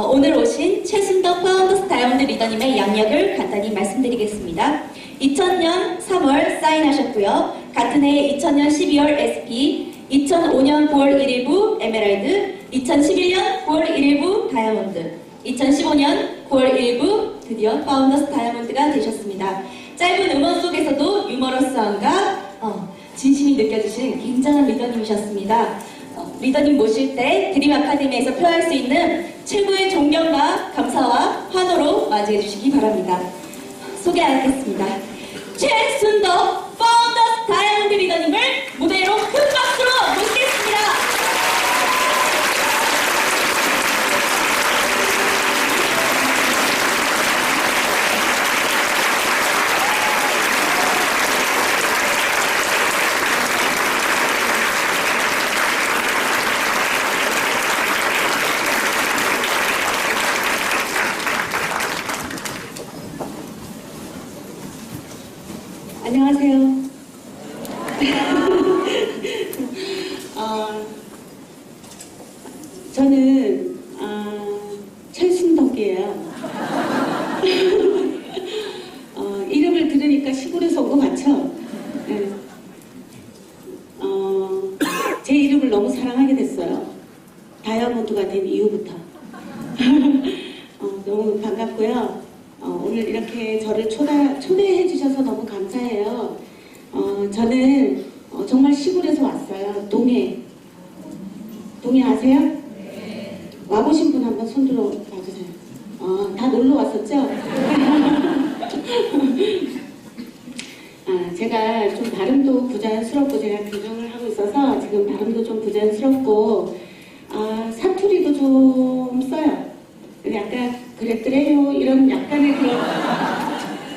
오늘 오신 최순덕 파운더스 다이아몬드 리더님의 양력을 간단히 말씀드리겠습니다. 2000년 3월 사인하셨고요. 같은 해 2000년 12월 SP, 2005년 9월 1일부 에메랄드, 2011년 9월 1일부 다이아몬드, 2015년 9월 1일부 드디어 파운더스 다이아몬드가 되셨습니다. 짧은 음원 속에서도 유머러스함과 진심이 느껴지시는 굉장한 리더님이셨습니다. 리더님 모실 때 드림 아카데미에서 표할 수 있는 최고의 존경과 감사와 환호로 맞이해 주시기 바랍니다. 소개하겠습니다. 최순덕 파운더스 다이아몬드 리더님을 무대로 큰 박수로 모시겠습니다. 안녕하세요. 저는 최순덕이에요. 이름을 들으니까 시골에서 온 것 같죠? 네. 제 이름을 너무 사랑하게 됐어요. 다이아몬드가 된 이후부터. 너무 반갑고요. 오늘 이렇게 저를 초대해 주셔서 너무 감사해요. 저는 정말 시골에서 왔어요. 동해. 동해 아세요? 네. 와보신 분 한번 손들어 봐주세요. 다 놀러 왔었죠? 제가 좀 발음도 부자연스럽고 제가 교정을 하고 있어서 지금 발음도 좀 부자연스럽고 사투리도 좀 써요. 약간 그랬더래요 이런 약간의 그런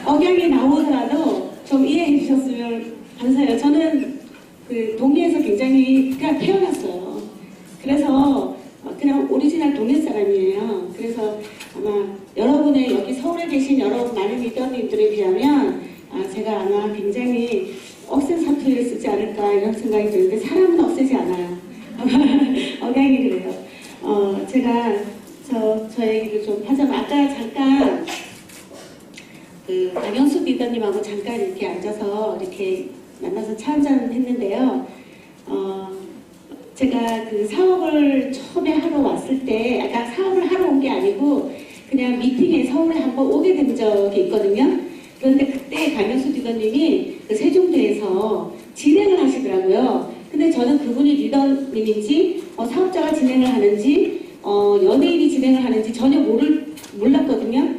억양이 나오더라도 좀 이해해 주셨으면 감사해요. 저는 그 동해에서 굉장히 그냥 태어났어요. 그래서 그냥 오리지널 동해 사람이에요. 그래서 아마 여러분의 여기 서울에 계신 여러 많은 리더님들에 비하면 제가 아마 굉장히 억센 사투리를 쓰지 않을까 이런 생각이 드는데 사람은 억세지 않아요. 억양이 그래요. 제가 저 얘기를 좀 하자면 아까 잠깐 그 강영숙 리더님하고 잠깐 이렇게 앉아서 이렇게 만나서 차 한잔 했는데요. 제가 그 사업을 처음에 하러 왔을 때 약간 사업을 하러 온 게 아니고 그냥 미팅에 서울에 한번 오게 된 적이 있거든요. 그런데 그때 강영숙 리더님이 그 세종대에서 진행을 하시더라고요. 근데 저는 그분이 리더님인지 사업자가 진행을 하는지 연예인이 진행을 하는지 전혀 몰랐거든요.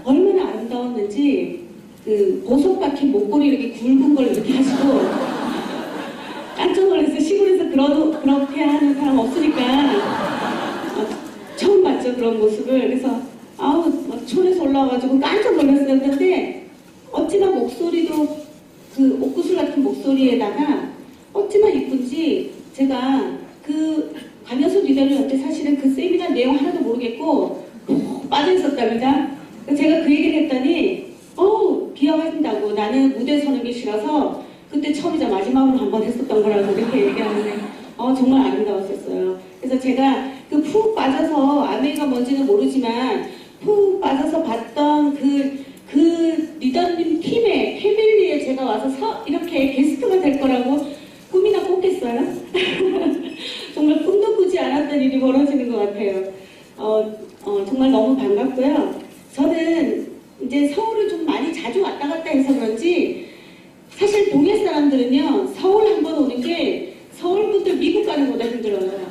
얼마나 아름다웠는지 그 보석 박힌 목걸이 이렇게 굵은 걸 이렇게 하시고 깜짝 놀라서 시골에서 그렇게 하는 사람 없으니까 처음 봤죠 그런 모습을. 그래서 촌에서 올라와가지고 깜짝 놀랐었는데 어찌나 목소리도 그 옥구슬 같은 목소리에다가 어찌나 이쁜지 제가 그 강영숙 리더님한테 사실은 그 세미나 내용 하나도 모르겠고 빠져있었답니다. 제가 그 얘기를 했더니 비하하신다고 나는 무대 서는 게 싫어서 그때 처음이자 마지막으로 한번 했었던 거라고 이렇게 얘기하는데 정말 아름다웠었어요. 그래서 제가 그 푹 빠져서 아메리가 뭔지는 모르지만 푹 빠져서 봤던 그 리더님 팀의 패밀리에 제가 와서 이렇게 게스트가 될 거라고 꿈이나 꿨겠어요? 정말 꿈도 꾸지 않았던 일이 벌어지는 것 같아요. 정말 너무 반갑고요. 저는 이제 서울을 좀 많이 자주 왔다 갔다 해서 그런지 사실 동해 사람들은요 서울 한번 오는 게 서울 분들 미국 가는 것보다 힘들어요.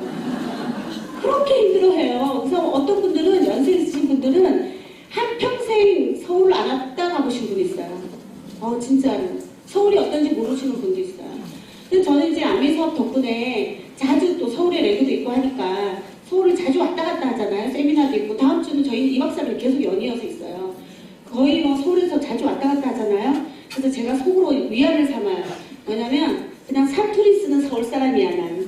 그렇게 힘들어해요. 그래서 어떤 분들은 연세 있으신 분들은 한평생 서울 안 왔다 가보신 분 있어요. 진짜로 서울이 어떤지 모르시는 분도 있어요. 근데 저는 이제 아미 사업 덕분에 자주 또 서울에 레그도 있고 하니까 서울을 자주 왔다 갔다 하잖아요. 세미나도 있고 다음 주는 저희는 2박 3일 계속 연이어서 있어요. 거의 서울에서 자주 왔다 갔다 하잖아요. 그래서 제가 속으로 위안을 삼아요. 왜냐면 그냥 사투리 쓰는 서울 사람이야 난.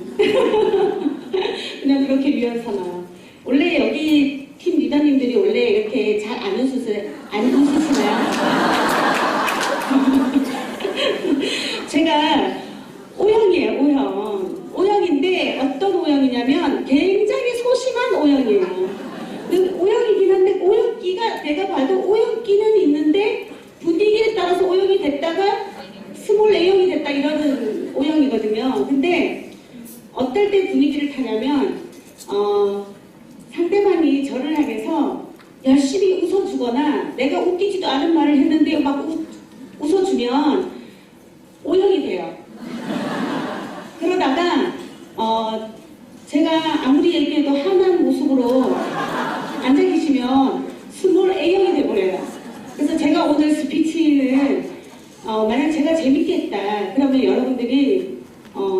그냥 그렇게 위안 삼아요. 원래 여기 팀 리더님들이 원래 이렇게 잘 안 웃으시나요? 제가 O형이에요, O형. O형인데 어떤 O형이냐면 굉장히 소심한 O형이에요. 내가 봐도 O형끼는 있는데 분위기에 따라서 O형이 됐다가 스몰 A형이 됐다 이러는 O형이거든요. 근데 어떨 때 분위기를 타냐면 상대방이 저를 향해서 열심히 웃어주거나 내가 웃기지도 않은 말을 했는데 막 웃어주면 O형이 돼요. 그러다가 제가 아무리 얘기해도 한한 모습으로 앉아 계시면 스몰 A형이 돼버려요. 그래서 제가 오늘 스피치는 만약 제가 재밌게 했다 그러면 여러분들이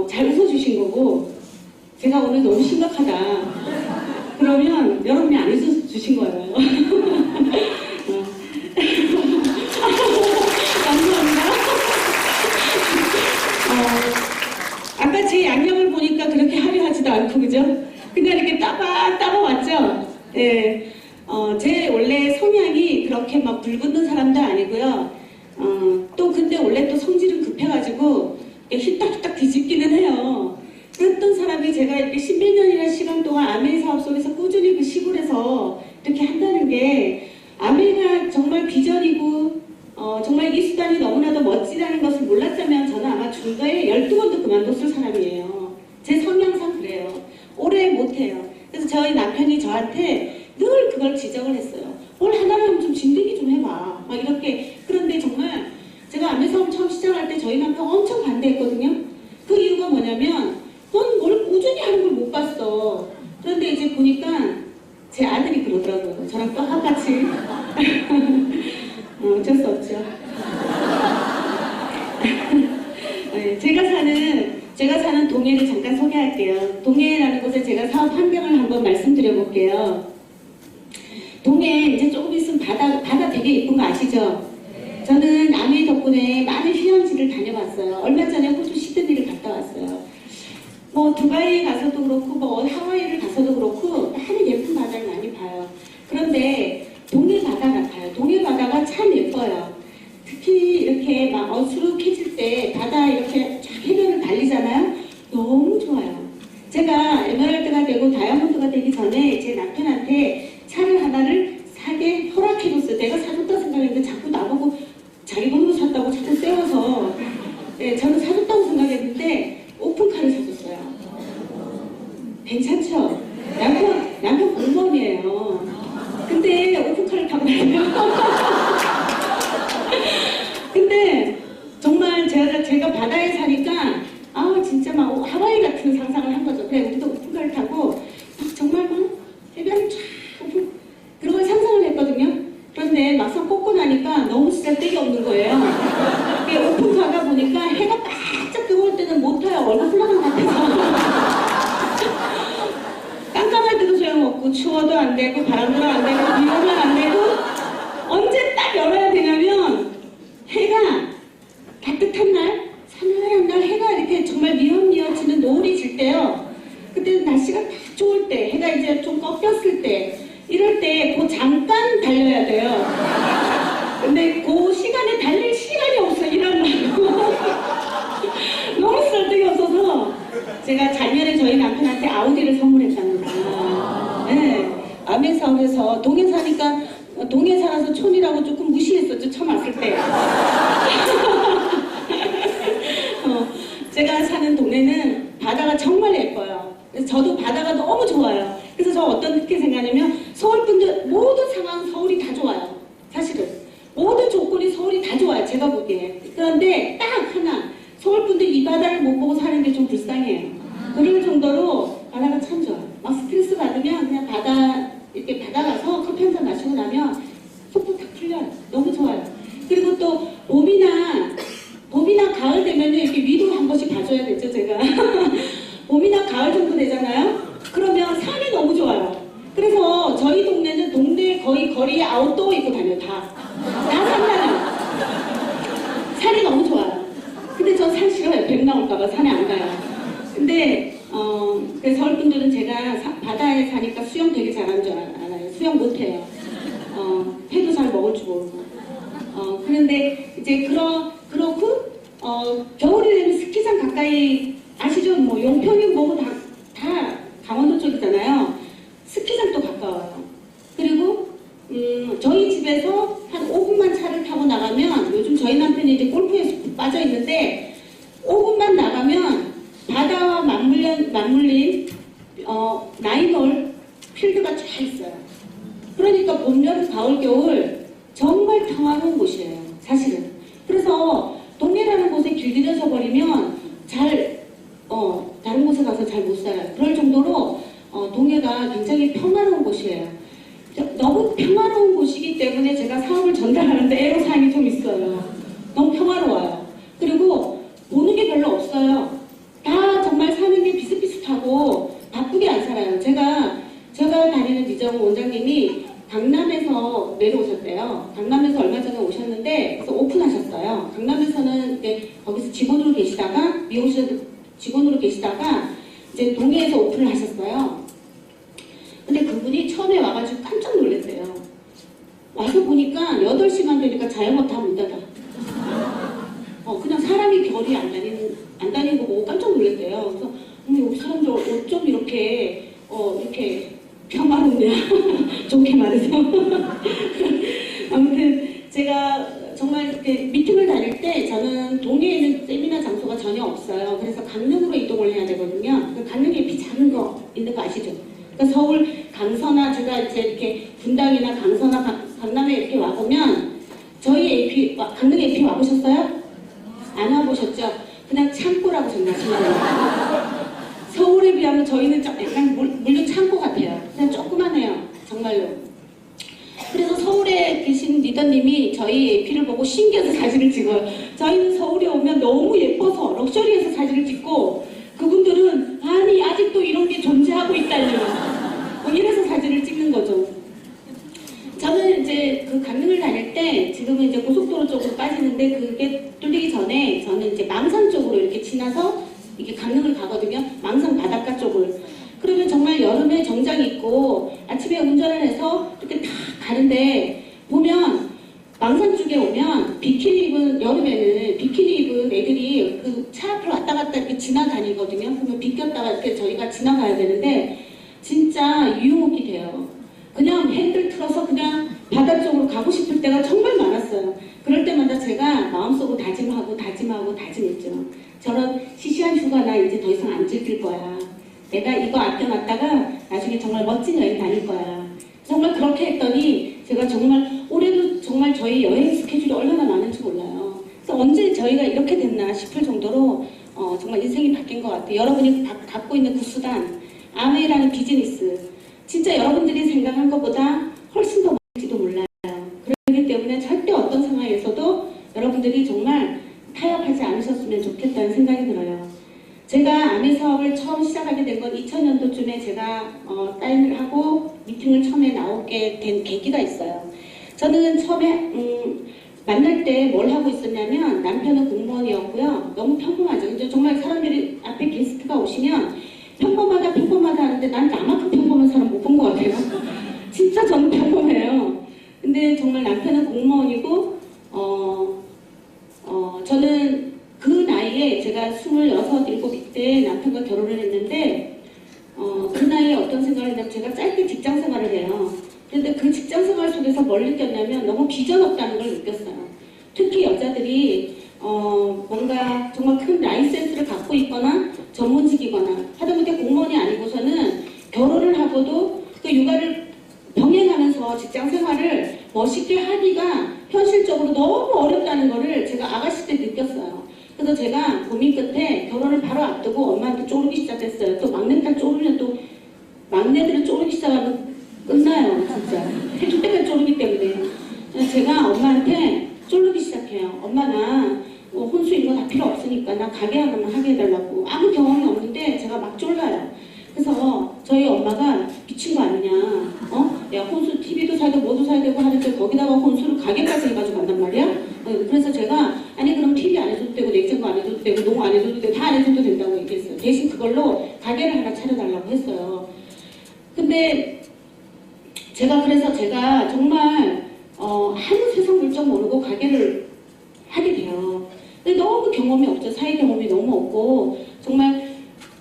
잘 웃어주신 거고 제가 오늘 너무 심각하다 그러면 여러분이 안 웃어주신 거예요. 감사합니다. 아까 제 양념을 보니까 그렇게 화려하지도 않고 그죠? 그냥 이렇게 따봐 왔죠? 네. 제 원래 성향이 그렇게 막 불붙는 사람도 아니고요. 또 근데 원래 또 성질은 급해가지고 휘딱휘딱 뒤집기는 해요. 그랬던 사람이 제가 이렇게 10몇 년이라는 시간 동안 아메이 사업 속에서 꾸준히 그 시골에서 이렇게 한다는 게 아메이가 정말 비전이고 정말 이 수단이 너무나도 멋지다는 것을 몰랐다면 저는 아마 중도에 12번도 그만뒀을 사람이에요. 제 성향상 그래요. 오래 못해요. 그래서 저희 남편이 저한테 늘 그걸 지적을 했어요. 뭘 하나라면 좀 진득이 좀 해봐. 막 이렇게. 그런데 정말 제가 아메 사업 처음 시작할 때 저희 남편 엄청 반대했거든요. 그 이유가 뭐냐면 넌 뭘 꾸준히 하는 걸 못 봤어. 그런데 이제 보니까 제 아들이 그러더라고요. 저랑 똑같이. 어쩔 수 없죠. 네, 제가 사는 동해를 잠깐 소개할게요. 동해라는 곳에 제가 사업 환경을 한번 말씀드려 볼게요. 동해 이제 조금 있으면 바다 되게 예쁜 거 아시죠? 저는 아메이 덕분에 많은 휴양지를 다녀봤어요. 얼마 전에 호주 시드니를 갔다 왔어요. 뭐 두바이에 가서도 그렇고 뭐 하와이를 가서도 그렇고 많은 예쁜 바다를 많이 봐요. 그런데 동해 바다 같아요. 동해 바다가 참 예뻐요. 특히 이렇게 막 어수룩해질 때 바다 이렇게 쫙 해변을 달리잖아요. 너무 좋아요. 제가 에메랄드가 되고 다이아몬드가 되기 전에 제 남편한테 차를 하나를 사게 허락해줬어요. 내가 사줬다 생각했는데 자꾸 나보고 자기 돈으로 샀다고 자꾸 세워서 네, 저는 사줬다고 생각했는데 오픈카를 사줬어요. 괜찮죠? 남편 공무원이에요. 근데 오픈카를 타고 다녀요. 근데 정말 제가 바다에 사니까 진짜 막 하와이 같은 상상을 한 거죠. 그래 우리도 오픈카를 타고 막 정말 막 해변을 쫙 그런 걸 상상을 했거든요. 그런데 막상 꽂고 나니까 너무 쓸데기 없는 거예요. 오픈카가 보니까 해가 바짝 뜨거울 때는 못 타요. 얼굴 흘러간 것 같아서. 깜깜할 때도 소용없고 추워도 안 되고 바람도 안 되고 비 오면 안 되고 언제 딱 열어야 되냐면 해가 따뜻한 날, 서늘한 날 해가 이렇게 정말 미어미어지는 노을이 질 때요. 그때 날씨가 딱 좋을 때, 해가 이제 좀 꺾였을 때, 이럴 때 그 잠깐 달려야 돼요. 근데 그 시간에 달릴 시간이 없어요. 이런 말로. 너무 쓸데기 없어서 제가 작년에 저희 남편한테 아우디를 선물했답니다. 네, 아메 사업에서 동해 사니까 동해 살아서 촌이라고 조금 무시했었죠. 처음 왔을 때. 제가 사는 동네는 바다가 정말 예뻐요. 그래서 저도 바다가 너무 좋아요. 그래서 저 어떻게 생각하냐면 서울 분들 모든 상황 서울이 다 좋아요. 사실은 모든 조건이 서울이 다 좋아요. 제가 보기에. 그런데 딱 하나 서울 분들 이 바다를 못 보고 사는 게 좀 불쌍해요. 그럴 정도로 바다가 참 좋아요. 막 스트레스 받으면 그냥 이렇게 바다 가서 커피 한잔 마시고 나면 속도 탁 풀려요. 너무 좋아요. 그리고 또 봄이나 가을 되면 이렇게 위로 한 번씩 봐줘야 되죠, 제가. 봄이나 가을 정도 되잖아요? 그러면 산이 너무 좋아요. 그래서 저희 동네는 동네 거의 거리에 아웃도어 입고 다녀요, 다 산다녀요. 산이 너무 좋아요. 근데 전 산 싫어요. 뱀 나올까봐 산에 안 가요. 근데, 그래서 서울 분들은 제가 바다에 사니까 수영 되게 잘하는 줄 알아요. 수영 못해요. 회도 잘 먹을 줄 모르고. 그런데 이제 그렇고, 겨울이 되면 스키장 가까이, 아시죠? 뭐, 용평이 뭐고 다 강원도 쪽이잖아요. 스키장도 가까워요. 그리고, 저희 집에서 한 5분만 차를 타고 나가면, 요즘 저희 남편이 이제 골프에 빠져 있는데 5분만 나가면 바다와 맞물린 나인홀 필드가 쫙 있어요. 그러니까 봄, 여름, 가을, 겨울 정말 평화로운 곳이에요, 사실은. 그래서 동해라는 곳에 길들여져 버리면 다른 곳에 가서 잘 못 살아요. 그럴 정도로 동해가 굉장히 평화로운 곳이에요. 너무 평화로운 곳이기 때문에 제가 사업을 전달하는데 애로사항이 좀 있어요. 너무 평화로워요. 그리고 보는 게 별로 없어요. 다 정말 사는 게 비슷비슷하고 바쁘게 안 살아요. 제가 다니는 미정 원장님이 강남에서 내려오셨대요. 강남에서 얼마 전에 오셨는데 그래서 오픈하셨어요. 강남에서는 이제 거기서 직원으로 계시다가 미용실 직원으로 계시다가 이제 동해에서 오픈을 하셨어요. 근데 그분이 처음에 와가지고 깜짝 놀랐대요. 와서 보니까 8시간 되니까 자영업 다 문 닫아. 그냥 사람이 결이 안 다니는 거 보고 깜짝 놀랐대요. 그래서 여기 사람들 어쩜 이렇게 평화롭냐. 좋게 말해서. 아무튼 제가 정말 이렇게 미팅을 다닐 때 저는 동해에 있는 세미나 장소가 전혀 없어요. 그래서 강릉으로 이동을 해야 되거든요. 강릉에 비 작은 거 있는 거 아시죠? 그러니까 서울 강서나 제가 이제 이렇게 분당이나 강서나 강남에 이렇게 와보면 저희 AP, 강릉 AP 와보셨어요? 안 와보셨죠? 그냥 창고라고 생각하시면 돼요. 서울에 비하면 저희는 약간 물류 창고 같아요. 그냥 조그만해요. 정말로. 그래서 서울에 계신 리더님이 저희 AP를 보고 신기해서 사진을 찍어요. 저희는 서울에 오면 너무 예뻐서 럭셔리해서 사진을 찍고 그분들은 아니 아직도 이런 게 존재하고 있다니 이래서 사진을 찍는 거죠. 저는 이제 그 강릉을 다닐 때 지금은 이제 고속도로 쪽으로 빠지는데 그게 뚫리기 전에 저는 이제 망산 쪽으로 이렇게 지나서 이게 강릉을 가거든요. 망산 바닷가 쪽을. 그러면 정말 여름에 정장 입고 아침에 운전을 해서 이렇게 다 가는데 보면 망산 쪽에 오면 비키니 입은 여름에는 비키니 입은 애들이 그 차 앞을 왔다 갔다 이렇게 지나다니거든요. 그러면 비꼈다가 이렇게 저희가 지나가야 되는데 진짜 유혹이 돼요. 그냥 핸들 틀어서 그냥 바다 쪽으로 가고 싶을 때가 정말 많았어요. 그럴 때마다 제가 마음속으로 다짐했죠. 저런 시시한 휴가나 이제 더 이상 안 즐길 거야. 내가 이거 아껴놨다가 나중에 정말 멋진 여행 다닐 거야. 정말 그렇게 했더니 제가 정말 올해도 정말 저희 여행 스케줄이 얼마나 많은지 몰라요. 그래서 언제 저희가 이렇게 됐나 싶을 정도로 정말 인생이 바뀐 것 같아요. 여러분이 갖고 있는 그 수단, 아메이라는 비즈니스 진짜 여러분들이 생각한 것보다 훨씬 더 많을지도 몰라요. 그렇기 때문에 절대 어떤 상황에서도 여러분들이 정말 타협하지 않으셨으면 좋겠다는 생각이 들어요. 제가 아메 사업을 처음 시작하게 된 건 2000년도쯤에 제가 사인을 하고 미팅을 처음에 나오게 된 계기가 있어요. 저는 처음에 만날 때 뭘 하고 있었냐면 남편은 공무원이었고요. 너무 평범하죠. 근데 정말 사람들이 앞에 게스트가 오시면 평범하다 하는데 난 나만큼 평범한 사람 못 본 것 같아요. 진짜 저는 평범해요. 근데 정말 남편은 공무원이고 저는 그 나이에 제가 26, 7 때 남편과 결혼을 했는데 그 나이에 어떤 생각을 했냐면 제가 짧게 직장 생활을 해요. 그런데 그 직장 생활 속에서 뭘 느꼈냐면 너무 비전 없다는 걸 느꼈어요. 특히 여자들이 뭔가 정말 큰 라이센스를 갖고 있거나 전문직이거나 하다못해 공무원이 아니고서는 결혼을 하고도 그 육아를 병행하면서 직장 생활을 멋있게 하기가 현실적으로 너무 어렵다는 거를 제가 아가씨 때 느꼈어요. 그래서 제가 고민 끝에 결혼을 바로 앞두고 엄마한테 쪼르기 시작했어요. 또 막내딸 쪼르면 또 막내들은 쪼르기 시작하면 끝나요. 진짜 해줄 때까지 쪼르기 때문에 그래서 제가 엄마한테 쪼르기 시작해요. 엄마 나 혼수 이런 거 다 필요 없으니까 나 가게 하나만 하게 해달라고. 아무 경험이 없는데 제가 막 쫄라요. 그래서 저희 엄마가 미친 거 아니냐. 야 혼수 TV도 사야 되고 뭐도 사야 되고 하는데 거기다가 혼수를 가게까지 해가지고 간단 말이야. 그래서 제가 아니 그럼 TV 안 해줘도 되고 냉장고 안 해줘도 되고 농 안 해줘도 되고 다 안 해줘도 된다고 얘기했어요. 대신 그걸로 가게를 하나 차려달라고 했어요. 근데 제가 정말 아무 세상 물정 모르고 가게를 하게 돼요. 근데 너무 경험이 없죠. 사회 경험이 너무 없고 정말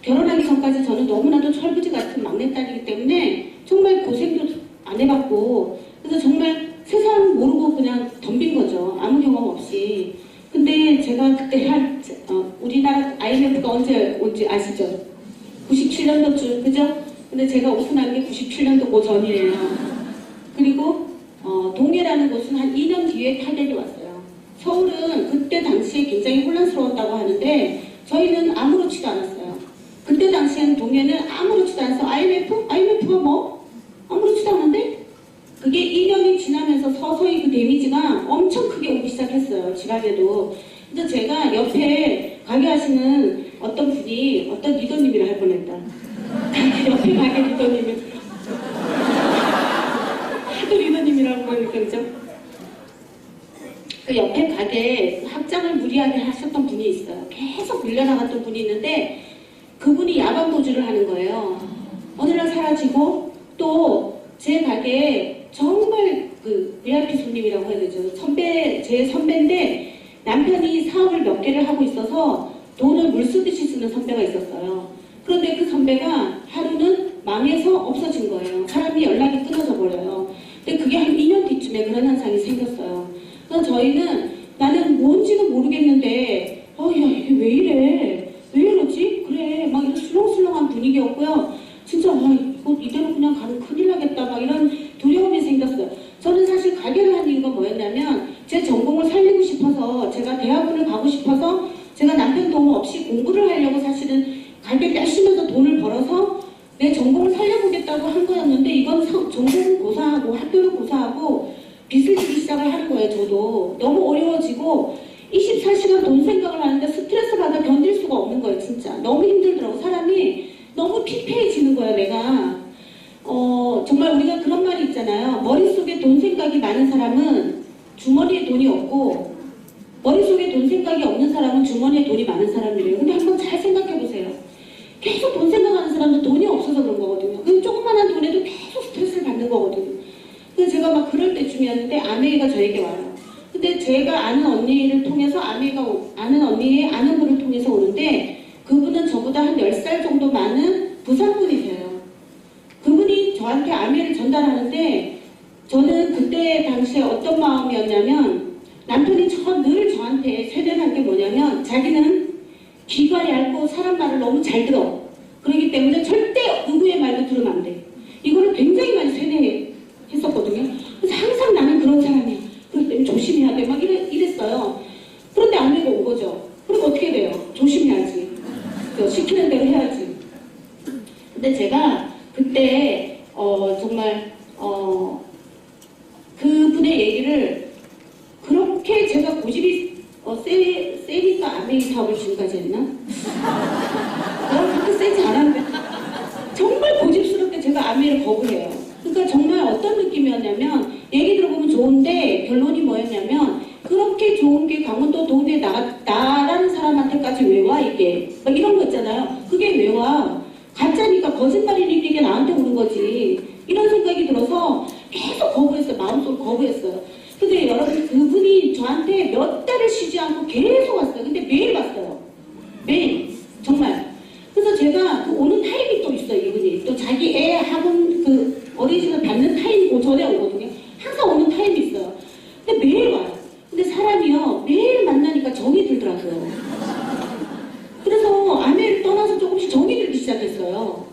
결혼하기 전까지 저는 너무나도 철부지 같은 막내딸이기 때문에 정말 고생도 안 해봤고 그래서 정말 세상 모르고 그냥 덤빈 거죠. 아무 경험 없이. 근데 제가 그때 우리나라 IMF가 언제 온지 아시죠? 97년도쯤, 그죠? 근데 제가 오픈한 게 97년도 그 전이에요. 그리고 동해라는 곳은 한 2년 뒤에 타결이 왔어요. 서울은 그때 당시에 굉장히 혼란스러웠다고 하는데 저희는 아무렇지도 않았어요. 그때 당시에는 동해는 아무렇지도 않아서 IMF가 뭐? 아무렇지도 않은데? 그게 2년이 지나면서 서서히 그 데미지가 엄청 크게 오기 시작했어요. 지방에도. 그래서 제가 옆에 가게 하시는 어떤 분이 어떤 리더님이라 할 뻔했다. 옆에 가게 리더님이 하도 리더님이라고 그러니까 그죠? 그 옆에 가게 확장을 무리하게 하셨던 분이 있어요. 계속 밀려나갔던 분이 있는데 그분이 야반도주를 하는 거예요. 어느 날 사라지고 또 제 가게에 정말 그 VIP 손님이라고 해야 되죠. 제 선배인데 남편이 사업을 몇 개를 하고 있어서 돈을 물 쓰듯이 쓰는 선배가 있었어요. 그런데 그 선배가 하루는 망해서 없어진 거예요. 사람이 연락이 끊어져 버려요. 근데 그게 한 2년 뒤쯤에 그런 현상이 생겼어요. 그래서 저희는 나는 뭔지는 모르겠는데 야 이게 왜 이래? 왜 이러지? 그래 막 이런 술렁술렁한 분위기였고요. 진짜 이거 이대로 그냥 가면 큰일 나겠다 막 이런 두려움이 생겼어요. 저는 사실 가게를 한 이유가 뭐였냐면 제 전공을 살리고 싶어서 제가 대학원을 가고 싶어서 제가 남편 도움 없이 공부를 하려고 사실은 가게 열심히 해서 돈을 벌어서 내 전공을 살려보겠다고 한 거였는데 이건 전공은 고사하고 학교를 고사하고 빚을 지기 시작을 하는 거예요. 저도 너무 어려워지고 24시간 돈 생각을 하는데 스트레스 받아 견딜 수가 없는 거예요. 진짜 너무 힘들더라고. 사람이 너무 피폐해지는 거예요. 내가 정말 우리가 그런 말이 있잖아요. 머릿속에 돈 생각이 많은 사람은 주머니에 돈이 없고 머릿속에 돈 생각이 없는 사람은 주머니에 돈이 많은 사람이래요. 근데 한번 잘 생각해 보세요. 계속 돈 생각하는 사람도 돈이 없어서 그런 거거든요. 그 조그만한 돈에도 계속 스트레스를 받는 거거든요. 그래서 제가 막 그럴 때쯤이었는데 아내가 저에게 와요. 근데 제가 아는 언니를 통해서 아는 언니의 아는 분을 통해서 오는데 그분은 저보다 한 10살 정도 많은 부산분이세요. 그분이 저한테 아메를 전달하는데 저는 그때 당시에 어떤 마음이었냐면 남편이 늘 저한테 세뇌한 게 뭐냐면 자기는 귀가 얇고 사람 말을 너무 잘 들어. 그렇기 때문에 절대 누구의 말도 들으면 안 돼. 이거를 굉장히 많이 세뇌했었거든요. 그래서 항상 나는 그런 사람이야. 그렇기 때문에 조심해야 돼. 막 이랬어요. 그런데 아내가 온 거죠. 그럼 어떻게 돼요? 조심해야지. 시키는 대로 해야지. 근데 제가 그때 정말 그분의 얘기를 그렇게 제가 고집이 세니까 아메이 사업을 지금까지 했나? 그렇게 세지 않았는데 정말 고집스럽게 제가 아메이를 거부해요. 그러니까 정말 어떤 느낌이었냐면 얘기 들어보면 좋은데 결론이 뭐였냐면 그렇게 좋은 게 강원도 도읍에 나라는 사람한테까지 왜 와 이게 막 이런 거 있잖아요. 그게 왜 와? 가짜니까 거짓말이니까 이게 나한테 오는 거지. 이런 생각이 들어서 계속 거부했어요. 마음속으로 거부했어요. 근데 여러분 그분이 저한테 몇 달을 쉬지 않고 계속 왔어요. 근데 매일 왔어요. 매일 정말. 그래서 제가 오는 타임이 또 있어요. 이분이 또 자기 애 학원 그 어린이집을 받는 타임이 그 전에 오거든요. 항상 오는 타임이 있어요. 근데 매일 와요. 근데 사람이요 매일 만나니까 정이 들더라고요. 그래서 아내를 떠나서 조금씩 정이 들기 시작했어요.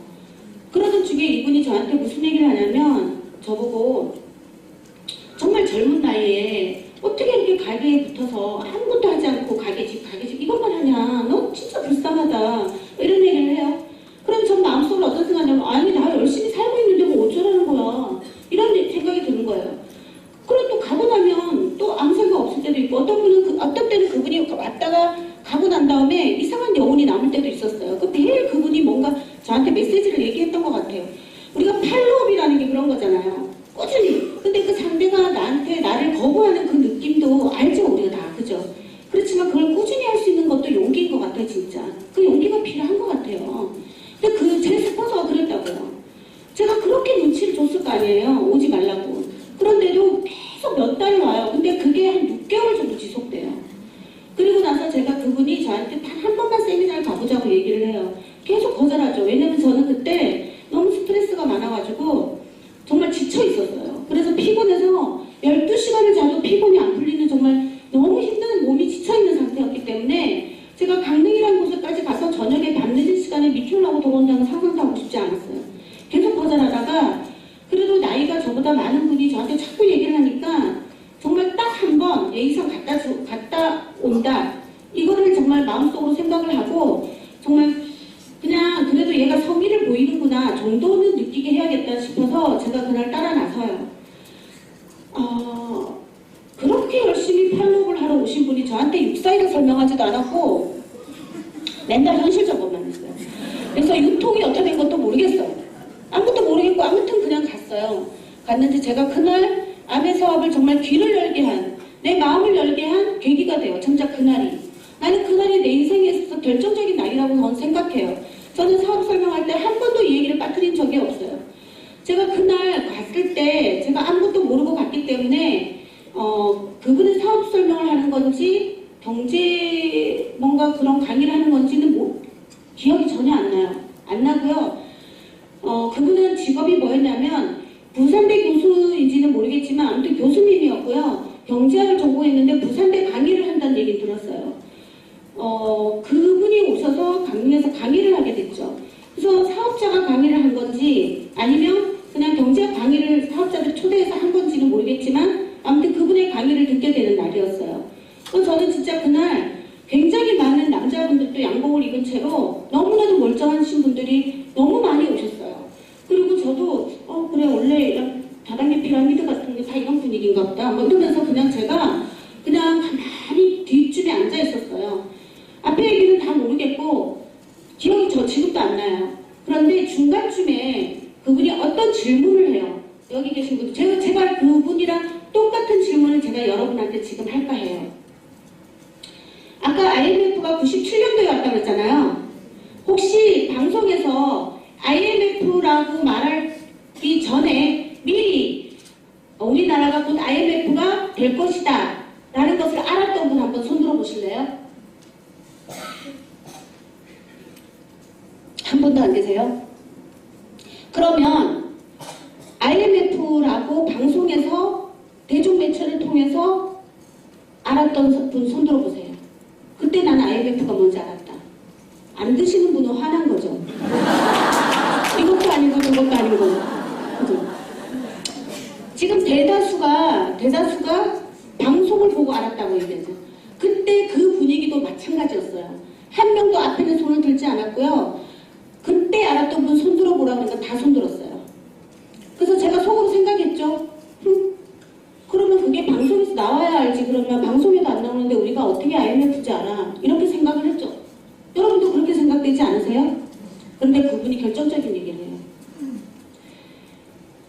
그러던 중에 이분이 저한테 무슨 얘기를 하냐면 저보고 정말 젊은 나이에 어떻게 이렇게 가게에 붙어서 아무것도 하지 않고 가게집 이것만 하냐. 너 진짜 불쌍하다. 이런 얘기를 해요. 그럼 전 마음속으로 어떤 생각이냐면 아니 나 열심히 살고 있는데 뭐 어쩌라는 거야. 이런 생각이 드는 거예요. 그리고 또 가고 나면 또 아무 생각 없을 때도 있고 어떤 때는 그분이 왔다가 가고 난 다음에 이상한 여운이 남을 때도 있었어요. 그 매일 그분이 뭔가 저한테 메시지를 얘기했던 것 같아요. 우리가 팔로업이라는 게 그런 거잖아요. 꾸준히. 근데 그 상대가 나한테 나를 거부하는 그 느낌도 알죠, 우리가 다. 그죠? 그렇지만 그걸 꾸준히 할 수 있는 것도 용기인 것 같아요, 진짜. 그 용기가 필요한 것 같아요. 근데 제 스폰서가 그랬다고요. 제가 그렇게 눈치를 줬을 거 아니에요. 오지 말라고. 그런데도 계속 몇 달이 와요. 근데 그게 한 6개월 정도 지속돼요. 그리고 나서 제가 그분이 저한테 단 한 번만 세미나를 가보자고 얘기를 해요. 계속 거절하죠. 왜냐면 저는 그때 너무 스트레스가 많아가지고 정말 지쳐 있었어요. 그래서 피곤해서 12시간을 자도 피곤이 안 풀리는 정말 너무 힘든 몸이 지쳐있는 상태였기 때문에 제가 강릉이라는 곳에까지 가서 저녁에 밤늦은 시간에 미팅을 하고 돌아온다는 상상도 하고 싶지 않았어요. 계속 거절하다가 그래도 나이가 저보다 많은 분이 저한테 자꾸 얘기를 하니까 정말 딱 한 번 예의상 갔다 온다. 이거를 정말 마음속으로 생각을 하고 정말 그냥 그래도 얘가 성의를 보이는구나 정도는 느끼게 해야겠다 싶어서 제가 그날 따라 나서요. 그렇게 열심히 팔로우를 하러 오신 분이 저한테 육사일을 설명하지도 않았고 맨날 현실적으로만 했어요. 그래서 유통이 어떻게 된 것도 모르겠어요. 아무것도 모르겠고 아무튼 그냥 갔어요. 갔는데 제가 그날 암의 사업을 정말 귀를 열게 한, 내 마음을 열게 한 계기가 돼요. 정작 그날이. 나는 그날이 내 인생에 있어서 결정적인 날이라고 저는 생각해요. 저는 사업 설명할 때 한 번도 이 얘기를 빠뜨린 적이 없어요. 제가 그날 갔을 때 제가 아무것도 모르고 갔기 때문에 그분의 사업 설명을 하는 건지 경제 뭔가 그런 강의를 하는 건지는 기억이 전혀 안 나요. 안 나고요. 그분은 직업이 뭐였냐면 부산대 교수인지는 모르겠지만 아무튼 교수님이었고요. 경제학을 전공했는데 부산대 강의를 한다는 얘기 들었어요. 그분이 오셔서 강릉에서 강의를 하게 됐죠. 그래서 사업자가 강의를 한 건지 아니면 그냥 경제학 강의를 사업자들이 초대해서 한 건지는 모르겠지만 아무튼 그분의 강의를 듣게 되는 날이었어요. 그래서 저는 진짜 그날 굉장히 많은 남자분들도 양복을 입은 채로 너무나도 멀쩡하신 분들이 너무 많이 오셨어요. 그리고 저도 그래 원래 이런 다단계 피라미드 같은 게 다 이런 분위기인가 보다 뭐 이러면서 그냥 제가 그냥 가만히 뒷줄에 앉아 있었어요. 앞에 얘기는 다 모르겠고 기억이 저 지금도 안 나요. 그런데 중간쯤에 그분이 어떤 질문을 해요. 여기 계신 분들 제가 그분이랑 똑같은 질문을 제가 여러분한테 지금 할까 해요. 아까 IMF가 97년도에 왔다고 그랬잖아요. 혹시 방송에서 IMF라고 말하기 전에 미리 우리나라가 곧 IMF가 될 것이다 라는 것을 알았던 분 한번 손 들어 보실래요? 한 분도 안 계세요? 그러면 IMF라고 방송에서 대중 매체를 통해서 알았던 분 손 들어 보세요. 그때 나는 IMF가 뭔지 알았다. 안 드시는 분은 화난 거죠. 이것도 아니고 저것도 아니고. 그죠? 지금 대다수가 방송을 보고 알았다고 얘기하죠. 그때 그 분위기도 마찬가지였어요. 한 명도 앞에는 손을 들지 않았고요. 그때 알았던 분 손 들어보라고 하니까 다 손 들었어요. 그래서 제가 속으로 생각했죠. 그러면 그게 방송에서 나와야 알지. 그러면 방송에도 안 나오는데 우리가 어떻게 IMF인지 알아. 이렇게 생각을 했죠. 여러분도 그렇게 생각되지 않으세요? 그런데 그분이 결정적인 얘기를 해요.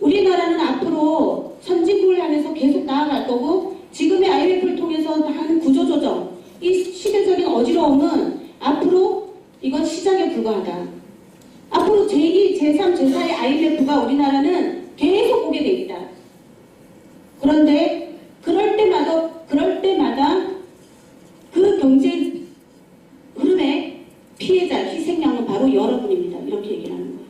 우리나라는 앞으로 선진국을 향해서 계속 나아갈 거고 지금의 IMF를 통해서 하는 구조조정, 이 시대적인 어지러움은 앞으로 이건 시작에 불과하다. 앞으로 제2, 제3, 제4의 IMF가 우리나라는 계속 오게 돼 있다. 그런데 그럴 때마다 그 경제 흐름의 피해자, 희생양은 바로 여러분입니다. 이렇게 얘기를 하는 거예요.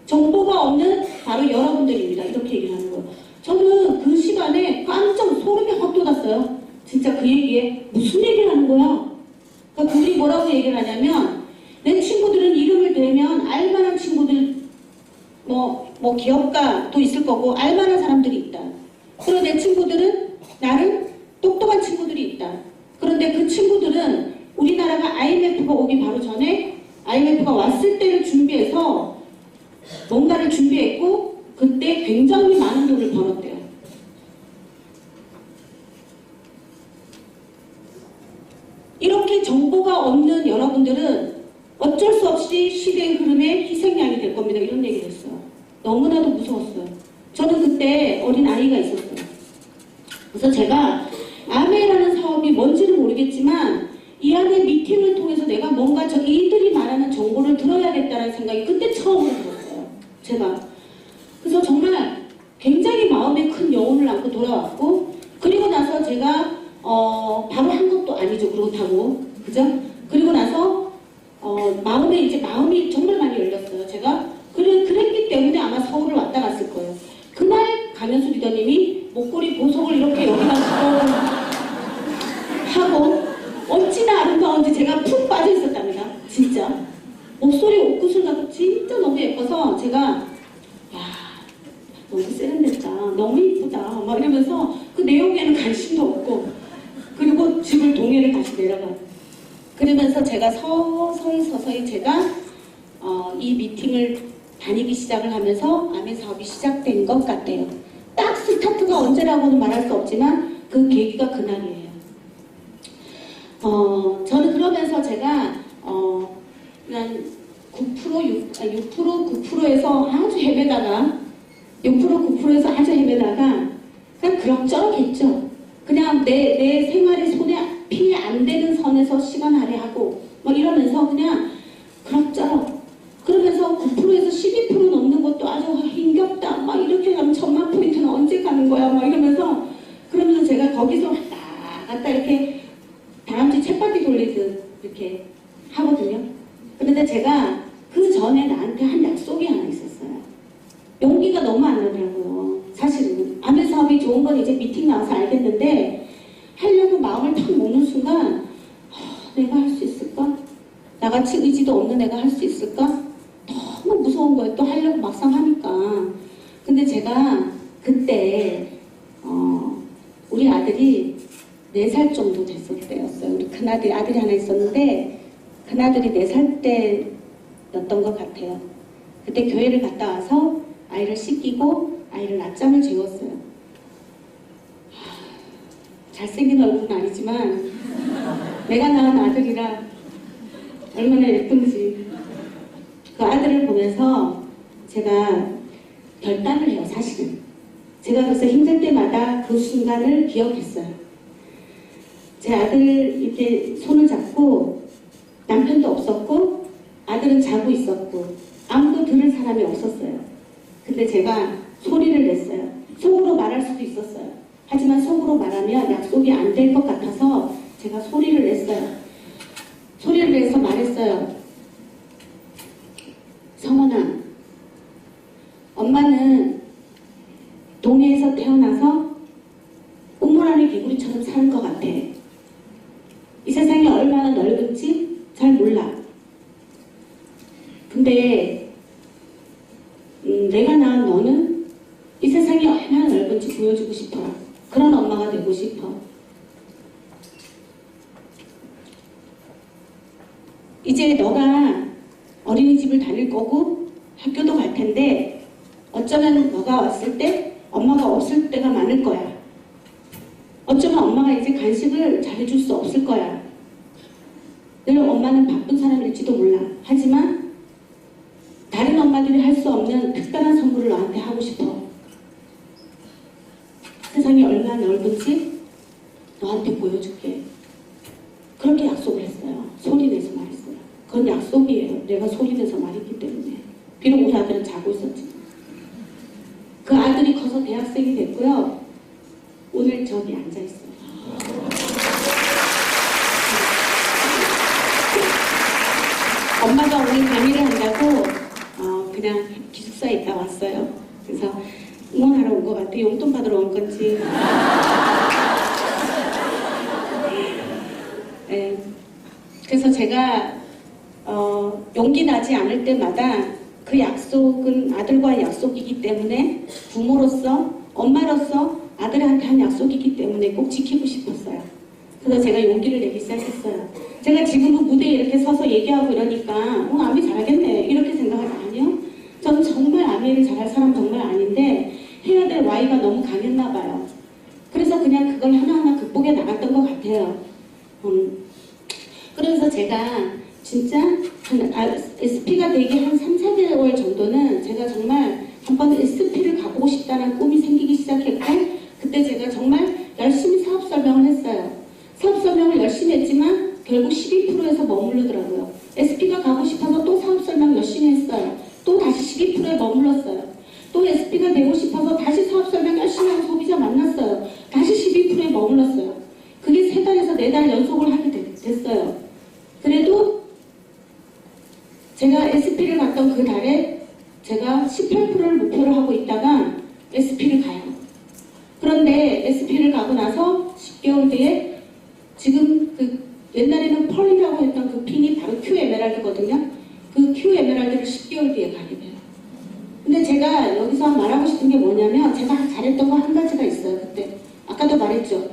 정보가 없는 바로 여러분들입니다. 이렇게 얘기를 하는 거예요. 저는 그 시간에 깜짝 소름이 확 돋았어요. 진짜 그 얘기에 무슨 얘기를 하는 거야? 그러니까 그분이 뭐라고 얘기를 하냐면 내 친구들은 이름을 대면 알만한 친구들 뭐 기업가도 있을 거고 알만한 사람들이 있다. 그리고 내 친구들은 나름 똑똑한 친구들이 있다. 그런데 그 친구들은 우리나라가 IMF가 오기 바로 전에 IMF가 왔을 때를 준비해서 뭔가를 준비했고 그때 굉장히 많은 돈을 벌었대요. 이렇게 정보가 없는 여러분들은 어쩔 수 없이 시대의 흐름에 희생양이 될 겁니다. 이런 얘기를 했어요. 너무나도 무서웠어요. 저는 그때 어린 아이가 있었어요. 그래서 제가 아메라는 사업이 뭔지는 모르겠지만 이 안에 미팅을 통해서 내가 뭔가 이들이 말하는 정보를 들어야겠다는 생각이 그때 처음으로 들었어요. 제가. 그래서 정말 굉장히 마음에 큰 여운을 안고 돌아왔고 그리고 나서 제가 바로 한 것도 아니죠. 그렇다고. 그죠? 그리고 나서 마음이 정말 많이 열렸어요. 제가 그랬기 때문에 아마 서울을 왔다 갔을 거예요. 그날 강현수 리더님이 목걸이 보석을 이렇게 여기다 하고 어찌나 아름다운지 제가 푹 빠져 있었답니다. 진짜. 목소리 옷구슬가 진짜 너무 예뻐서 제가 야 너무 세련됐다. 너무 이쁘다. 막 이러면서 그 내용에는 관심도 없고 그리고 집을 동해를 다시 내려가요. 그러면서 제가 서서히 제가 이 미팅을 다니기 시작을 하면서 아멘 사업이 시작된 것 같아요. 딱 스타트가 언제라고는 말할 수 없지만 그 계기가 그날이에요. 저는 그러면서 제가 한 9%, 9%에서 아주 헤매다가 6%, 9%에서 아주 헤매다가 그냥 그럭저럭 했죠. 그냥 내 생활에 손에 피해 안 되는 선에서 시간 할애하고 뭐 이러면서 그냥 그럭저럭 그러면서 9%에서 12% 넘는 것도 아주 힘겹다. 막 이렇게 가면 1000만 포인트는 언제 가는 거야? 막 이러면서 그러면서 제가 거기서 왔다 갔다 이렇게 다람 쥐 쳇바퀴 돌리듯 이렇게 하거든요. 그런데 제가 그 전에 나한테 한 약속이 하나 있었어요. 용기가 너무 안 나더라고요. 사실은 아멘 사업이 좋은 건 이제 미팅 나와서 알겠는데 하려고 마음을 탁 먹는 순간 내가 할 수 있을까? 나같이 의지도 없는 애가 할 수 있을까? 너무 무서운 거예요. 또 하려고 막상 하니까. 근데 제가 그때 우리 아들이 4살 정도 됐을 때였어요. 우리 큰아들이 하나 있었는데 큰아들이 4살 때였던 것 같아요. 그때 교회를 갔다 와서 아이를 씻기고 아이를 낮잠을 재웠어요. 잘생긴 얼굴은 아니지만 내가 낳은 아들이라 얼마나 예쁜지 그 아들을 보면서 제가 결단을 해요. 사실은 제가 그래서 힘들 때마다 그 순간을 기억했어요. 제 아들 이렇게 손을 잡고 남편도 없었고 아들은 자고 있었고 아무도 들을 사람이 없었어요. 근데 제가 소리를 냈어요. 속으로 말할 수도 있었어요. 하지만 속으로 말하면 약속이 안 될 것 같아서 제가 소리를 냈어요. 소리를 내서 말했어요. 성원아, 엄마는 동해에서 태어나서 우물 안의 개구리처럼 사는 것 같아. 이 세상이 얼마나 넓은지 잘 몰라. 근데 내가 낳은 너는 이 세상이 얼마나 넓은지 보여주고 싶어. 그런 엄마가 되고 싶어. 이제 너가 어린이집을 다닐 거고 학교도 갈 텐데 어쩌면 너가 왔을 때 엄마가 없을 때가 많을 거야. 어쩌면 엄마가 이제 간식을 잘해줄 수 없을 거야. 늘 엄마는 바쁜 사람일지도 몰라. 하지만 다른 엄마들이 할 수 없는 특별한 선물을 너한테 하고 싶어. 세상이 얼마나 넓은지 너한테 보여줄게. 그렇게 약속을 했어요. 소리내서 말했어요. 그건 약속이에요. 내가 소리내서 말했기 때문에. 비록 우리 아들은 자고 있었지만. 그 아들이 커서 대학생이 됐고요. 오늘 저기 앉아있어요. 엄마가 오늘 강의를 한다고 그냥 기숙사에 있다 왔어요. 그래서 응원하러 온 것 같아요. 용돈 받으러 온 건지. 네. 그래서 제가 용기 나지 않을 때마다 그 약속은 아들과의 약속이기 때문에 부모로서 엄마로서 아들한테 한 약속이기 때문에 꼭 지키고 싶었어요. 그래서 제가 용기를 내기 시작했어요. 제가 지금은 무대에 이렇게 서서 얘기하고 이러니까 아미 잘하겠네 이렇게 생각하지 아니요. 저는 정말 아미를 잘할 사람 정말 아닌데 해야 될 와이가 너무 강했나 봐요. 그래서 그냥 그걸 하나하나 극복해 나갔던 것 같아요. 그래서 제가 진짜 SP가 되기 한 3, 4개월 정도는 제가 정말 한번 SP를 가보고 싶다는 꿈이 생기기 시작했고 그때 제가 정말 열심히 사업 설명을 했어요. 사업 설명을 열심히 했지만 결국 12%에서 머무르더라고요. SP가 가고 싶어서 또 사업 설명 열심히 했어요. 또 다시 12%에 머물렀어요. 또 SP가 되고 싶어서 다시 사업 설명 열심히 하고 소비자 만났어요. 다시 12%에 머물렀어요. 그게 3달에서 4달 연속을 하게 됐어요. 그래도 제가 SP를 갔던 그 달에 제가 18%를 목표로 하고 있다가 SP를 가요. 그런데 그때 SP를 가고 나서 10개월 뒤에 지금 그 옛날에는 펄이라고 했던 그 핀이 바로 Q 에메랄드거든요. 그 Q 에메랄드를 10개월 뒤에 가게 돼요. 근데 제가 여기서 말하고 싶은 게 뭐냐면 제가 잘했던 거 한 가지가 있어요. 그때 아까도 말했죠.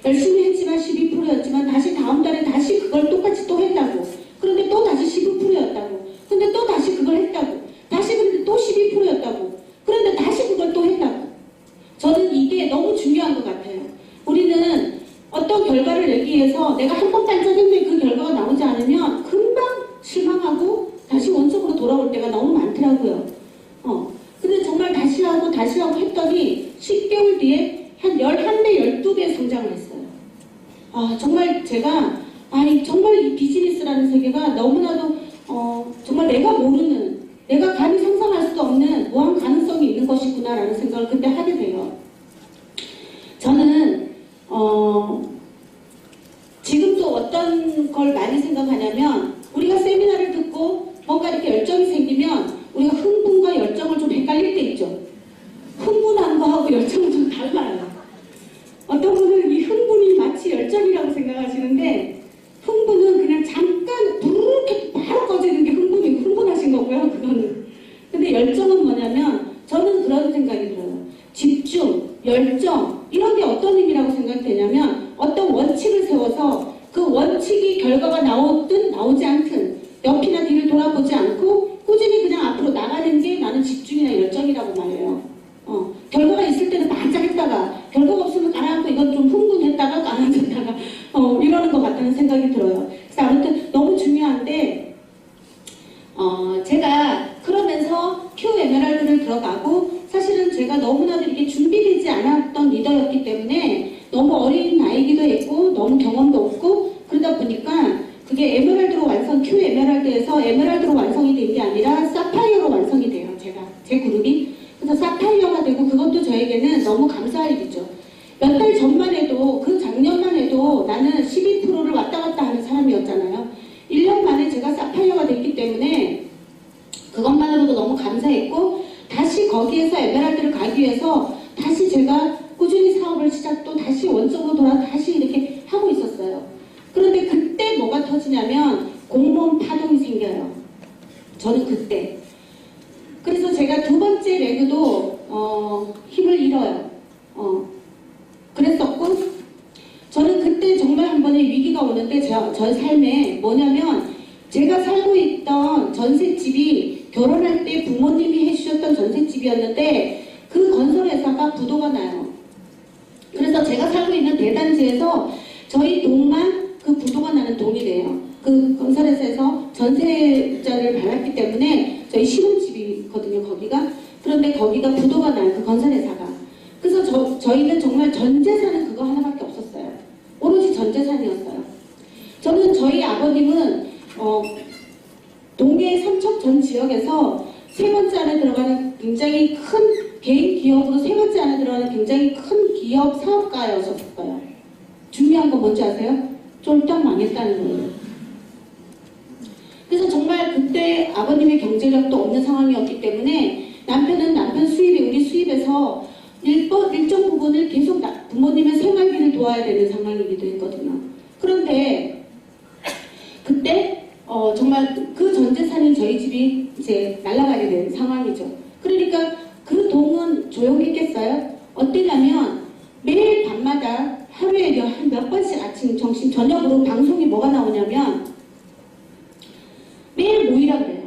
열심히 했지만 12%였지만 다시 다음 달에 다시 그걸 똑같이 또 했다고. 그런데 또 다시 15%였다고. 근데 또 다시 그걸 했다고. 다시 그런데 또 12%였다고. 그런데 다시 그걸 또 했다고. 저는 이게 너무 중요한 것 같아요. 우리는 어떤 결과를 내기 위해서 내가 한 번 반짝였는데 그 결과가 나오지 않으면 금방 실망하고 다시 원점으로 돌아올 때가 너무 많더라고요. 근데 정말 다시 하고 했더니 10개월 뒤에 한 11배, 12배 성장을 했어요. 정말 제가 정말 이 비즈니스라는 세계가 너무나도 정말 내가 모르는, 내가 감히 상상할 수도 없는 무한 가능성이 있는 것이구나라는 생각을 그때 하게 돼요. 저는 지금도 어떤 걸 많이 생각하냐면 우리가 세미나를 듣고 뭔가 이렇게 열정이 생기면 우리가 흥분과 열정을 좀 헷갈릴 때 있죠. 흥분한 거하고 열정은 좀 달라요. 어떤 분은 이 흥분이 마치 열정이라고 생각하시는데 흥분은 그냥 잠깐 부르르게 바로 꺼지는 게 흥분하신 거고요. 그거는. 근데 열정은 뭐냐면 저는 그런 생각이 들어요. 집중, 열정 이런 게 어떤 의미라고 생각이 되냐면 어떤 원칙을 세워서 그 원칙이 결과가 나오든 나오지 않든 옆이나 뒤를 돌아보지 않고 꾸준히 그냥 앞으로 나가는 게 나는 집중이나 열정이라고 말해요. 결과가 있을 때는 반짝했다가 결과가 없으면 가라앉고 이건 좀 흥분했다가 가라앉았다가 이러는 것 같다는 생각이 들어요. 그래서 아무튼 너무 중요한데 제가 그러면서 Q 에메랄드를 들어가고 사실은 제가 너무나도 이렇게 준비되지 않았던 리더였기 때문에 너무 어린 나이기도 했고 너무 경험도 없고 그러다 보니까 그게 에메랄드로 Q 에메랄드에서 에메랄드로 완성이 된 게 아니라 사파이어로 완성이 돼요. 제 그룹이. 그래서 사파이어가 되고 그것도 저에게는 너무 감사할 일이죠. 몇 달 전만 해도 그 작년만 해도 나는 12%를 왔다 갔다 하는 사람이었잖아요. 1년 만에 제가 사파이어가 됐기 때문에 그것만으로도 너무 감사했고 다시 거기에서 에메랄드를 가기 위해서 다시 제가 꾸준히 사업을 또 다시 원점으로 다시 이렇게 하고 있었어요. 그런데 그때 뭐가 터지냐면 공무원 파동이 생겨요. 저는 그때. 그래서 제가 두 번째 레그도 힘을 잃어요. 그랬었고 저는 그때 정말 한 번의 위기가 오는데 저 삶에 뭐냐면 제가 살고 있던 전셋집이 결혼할 때 부모님이 해주셨던 전셋집이었는데 그 건설회사가 부도가 나요. 그래서 제가 살고 있는 대단지에서 저희 동만 그 부도가 나는 동이 돼요. 그 건설회사에서 전세자를 받았기 때문에 저희 신혼집이거든요, 거기가. 그런데 거기가 부도가 나요, 그 건설회사가. 그래서 저희는 정말 전재산은 그거 하나밖에 없었어요. 오로지 전재산이었어요. 저는 저희 아버님은 동계 삼척 전 지역에서 세 번째 안에 들어가는 굉장히 큰 개인 기업으로 세 번째 안에 들어가는 굉장히 큰 기업 사업가였었어요. 중요한 거 뭔지 아세요? 쫄딱 망했다는 거예요. 그래서 정말 그때 아버님의 경제력도 없는 상황이었기 때문에 남편은 남편 수입에 우리 수입에서 일정 부분을 계속 부모님의 생활비를 도와야 되는 상황이기도 했거든요. 그런데 그때 정말 그 전재산인 저희 집이 이제 날아가게 된 상황이죠. 그러니까 그 동은 조용했겠어요? 어땠냐면 매일 밤마다 하루에 몇 번씩 아침, 점심, 저녁으로 방송이 뭐가 나오냐면 매일 모이라 그래요.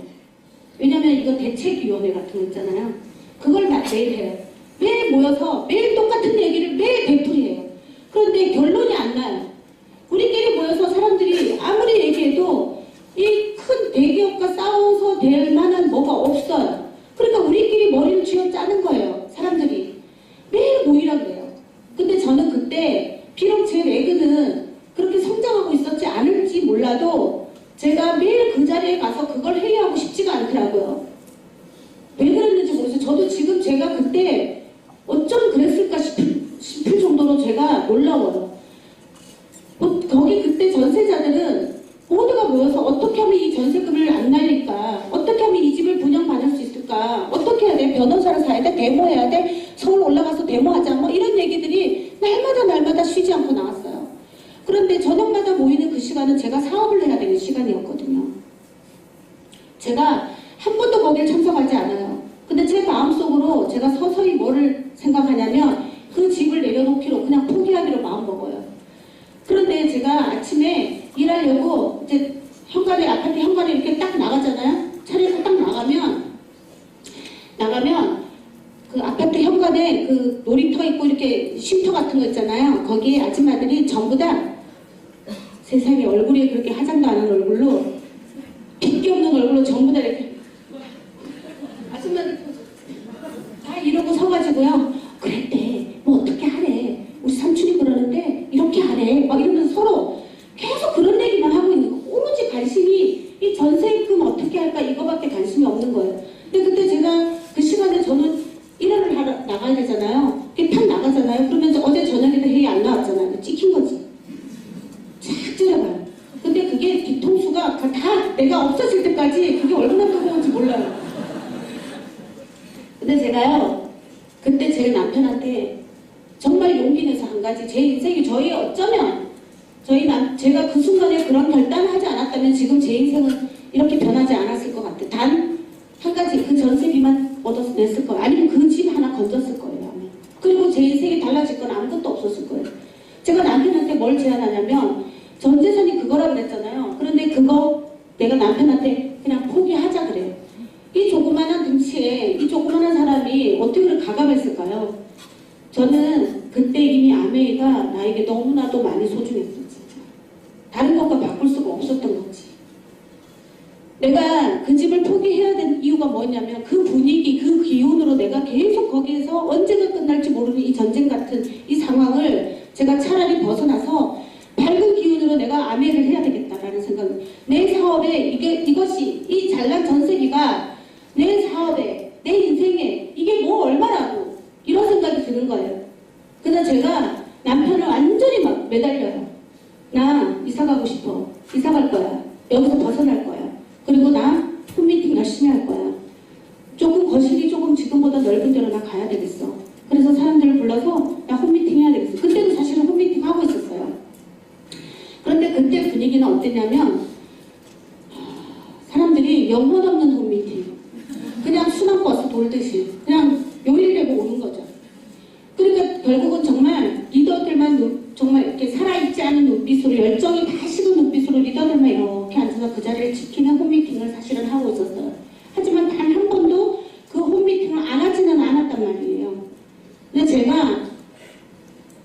왜냐면 이거 대책위원회 같은 거 있잖아요. 그걸 매일 해요. 매일 모여서 매일 똑같은 얘기를 매일 되풀이해요. 그런데 결론이 안 나요. 우리끼리 모여서 사람들이 아무리 얘기해도 이 큰 대기업과 싸워서 될 만한 뭐가 없어요. 그러니까 우리끼리 머리를 쥐어 짜는 거예요. 사람들이. 매일 모이라 그래요. 근데 저는 그때 비록 제 레그는 그렇게 성장하고 있었지 않을지 몰라도 제가 매일 그 자리에 가서 그걸 회의하고 싶지가 않더라고요. 왜 그랬는지 모르겠어요. 저도 지금 제가 그때 어쩜 그랬을까 싶을 정도로 제가 놀라워요. 거기 그때 전세자들은 모두가 모여서 어떻게 하면 이 전세금을 안 날릴까? 어떻게 하면 이 집을 분양받을 수 있을까? 어떻게 해야 돼? 변호사를 사야 돼? 데모해야 돼? 서울 올라가서 데모하자? 뭐 이런 얘기들이 쉬지 않고 나왔어요. 그런데 저녁마다 모이는 그 시간은 제가 사업을 해야 되는 시간이었거든요. 제가 한 번도 거기에 참석하지 않아요. 근데 제 마음속으로 제가 서서히 뭐를 생각하냐면 그 집을 내려놓기로 그냥 포기하기로 마음먹어요. 그런데 제가 아침에 일하려고 이제 현관에 아파트 현관에 이렇게 딱 나가잖아요. 차례로 딱 나가면 그 아파트 현관에 그 놀이터 있고 이렇게 쉼터 같은 거 있잖아요. 거기에 아줌마들이 전부 다 세상에 얼굴이 그렇게 화장도 안 한 얼굴로 핏기 없는 얼굴로 전부 다 이렇게 아줌마들 다 이러고 서가지고요. 그랬대. 뭐 어떻게 하래. 우리 삼촌이 그러는데 이렇게 하래. 막 이러면서 서로 계속 그런 얘기만 하고 있는 거. 오로지 관심이 이 전세금 어떻게 할까 이거밖에 관심이 없는 거예요. 근데 그때 제가 그 시간에 저는 일을 하러 나가야 되잖아요. 이렇게 탁 나가잖아요. 그러면 어제 저녁에도 회의 안 나왔잖아요. 찍힌 거지. 착 찔러봐요. 근데 그게 뒤통수가 다 내가 없어질 때까지 그게 얼마나 뜨거운지 몰라요. 근데 제가요, 그때 제 남편한테 정말 용기 내서 한 가지, 제 인생이 저희 어쩌면 제가 그 순간에 그런 결단을 하지 않았다면 지금 제 인생은 이렇게 변하지 않았을 것 같아. 단 한 가지, 그 전세비만 얻어냈을 거예요. 아니면 그 집 하나 건졌을 거예요. 아마. 그리고 제 인생이 달라질 건 아무것도 없었을 거예요. 제가 남편한테 뭘 제안하냐면 전 재산이 그거라 그랬잖아요. 그런데 그거 내가 남편한테 그냥 포기하자 그래요. 이 조그마한 등치에 이 조그마한 사람이 어떻게 그렇게 가감했을까요? 저는 그때 이미 아메이가 나에게 너무나도 많이 소중했어. 진짜. 다른 것과 바꿀 수가 없었던 거지. 내가 그 집을 포기해야 된 이유가 뭐냐면 그 분위기, 그 기운으로 내가 계속 거기에서 언제가 끝날지 모르는 이 전쟁 같은 이 상황을 제가 차라리 벗어나서 밝은 기운으로 내가 아메를 해야 되겠다라는 생각. 내 사업에 이것이 이 잘난 전세기가 내 사업에 내 인생에 이게 뭐 얼마라고 이런 생각이 드는 거예요. 그래서 제가 남편을 완전히 막 매달려요. 나 이사 가고 싶어. 이사 갈 거야. 여기서 벗어날 거야. 그리고 나 홈미팅 열심히 할 거야. 조금 거실이 조금 지금보다 넓은 데로 나 가야 되겠어. 그래서 사람들을 불러서 나 홈미팅 해야 되겠어. 그때도 사실은 홈미팅 하고 있었어요. 그런데 그때 분위기는 어땠냐면 사람들이 영혼 없는 홈미팅. 그냥 순환버스 돌듯이 그냥 요일되고 오는 거죠. 그러니까 결국은 정말 리더들만 정말 이렇게 살아있지 않은 눈빛으로 열정이 다 식은 눈빛으로 리더들만 이렇게 앉아서 그 자리를 지키는 홈미팅을 사실은 하고 있었어요. 하지만 단 한 번도 그 홈미팅을 안 하지는 않았단 말이에요. 근데 제가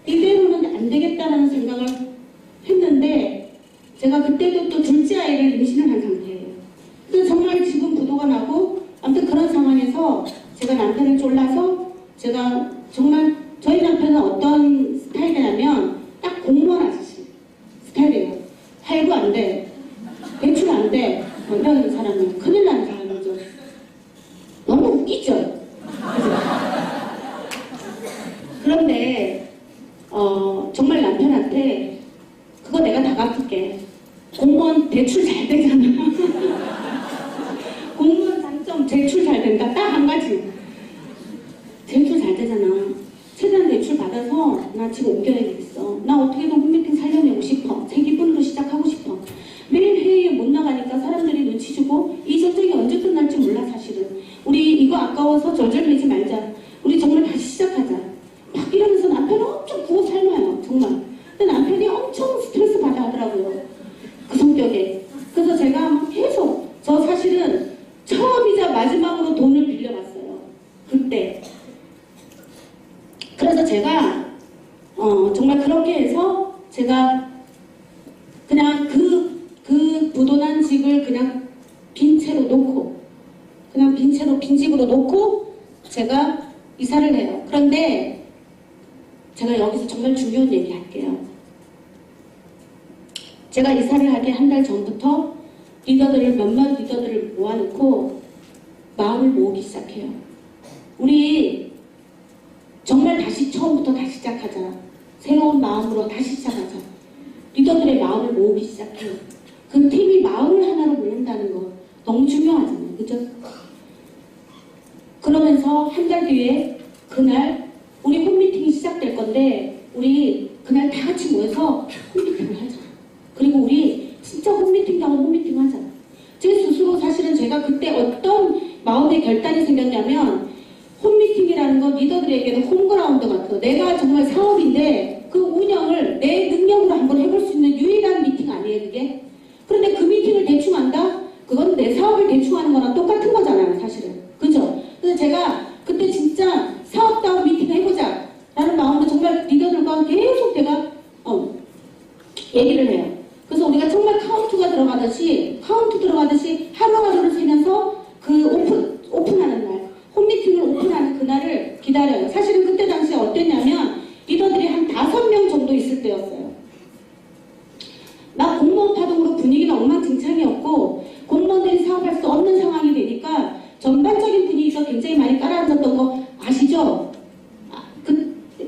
이대로는 안 되겠다는 생각을 했는데 제가 그때도 또 둘째 아이를 임신을 한 상태예요. 그래서 정말 지금 부도가 나고 아무튼 그런 상황에서 제가 남편을 쫄라서 제가 정말 저희 남편은 어떤 스타일이냐면 딱 공무원 아저씨 스타일이에요. 할부 안 돼. 대출 안 돼. 이런 사람은 큰일 나는 사람이죠. 너무 웃기죠? 그죠? 그런데 정말 남편한테 그거 내가 다 갚을게. 공무원 대출 잘 되잖아. 공무원 장점 대출 잘 된다. 딱 한 가지. 대출 잘 되잖아. 최대한 대출 받아서 나 지금 옮겨야겠어. 나 어떻게든 홈미팅 살려내고 싶어. 제 기분으로 시작하고 싶어. 매일 회의에 못 나가니까 사람들이 눈치 주고 이 전쟁이 언제 끝날지 몰라 사실은. 우리 이거 아까워서 절절매지 말자. 우리 정말 다시 시작하자. 막 이러면서 남편은 엄청 구워 삶아요. 정말. 근데 남편이 엄청 스트레스 받아 하더라고요. 그 성격에. 그래서 제가 계속 저 사실은 처음이자 마지막으로 돈을 빌려봤어요. 그때. 그래서 제가 정말 그렇게 해서 제가 그냥 그 부도난 집을 그냥 빈 채로 놓고 그냥 빈 집으로 놓고 제가 이사를 해요. 그런데 제가 여기서 정말 중요한 얘기 할게요. 제가 이사를 하기 한 달 전부터 몇몇 리더들을 모아놓고 마음을 모으기 시작해요. 우리 정말 다시 처음부터 다시 시작하자. 새로운 마음으로 다시 시작하자. 리더들의 마음을 모으기 시작해요. 그 팀이 마음을 하나로 모은다는 거 너무 중요하잖아요. 그죠? 그러면서 한 달 뒤에 그날 우리 홈미팅이 시작될 건데 우리 그날 다 같이 모여서 홈미팅을 하자. 그리고 우리 진짜 홈미팅도 하고 홈미팅 하자. 제 스스로 사실은 제가 그때 어떤 마음의 결단이 생겼냐면 홈미팅이라는 건 리더들에게는 홈그라운드 같아요. 내가 정말 사업인데 그 운영을 내 능력으로 한번 해볼 수 있는 유일한 미팅 아니에요, 그게? 그런데 그 미팅을 대충 한다? 그건 내 사업을 대충 하는 거랑 똑같은 거잖아요, 사실은. 그죠? 그래서 제가 그때 진짜 사업다운 미팅을 해보자 라는 마음으로 정말 리더들과 계속 제가 얘기를 해요. 그래서 우리가 정말 카운트 들어가듯이 하루하루를 세면서 그 오픈하는 날, 홈미팅을 오픈하는 그날을 기다려요. 사실은 그때 당시에 어땠냐면 리더들이 한 5명 정도 있을 때였어요. 나 공무원 파동으로 분위기는 엉망진창이었고 공무원들이 사업할 수 없는 상황이 되니까 전반적인 분위기가 굉장히 많이 깔아앉았던 거 아시죠?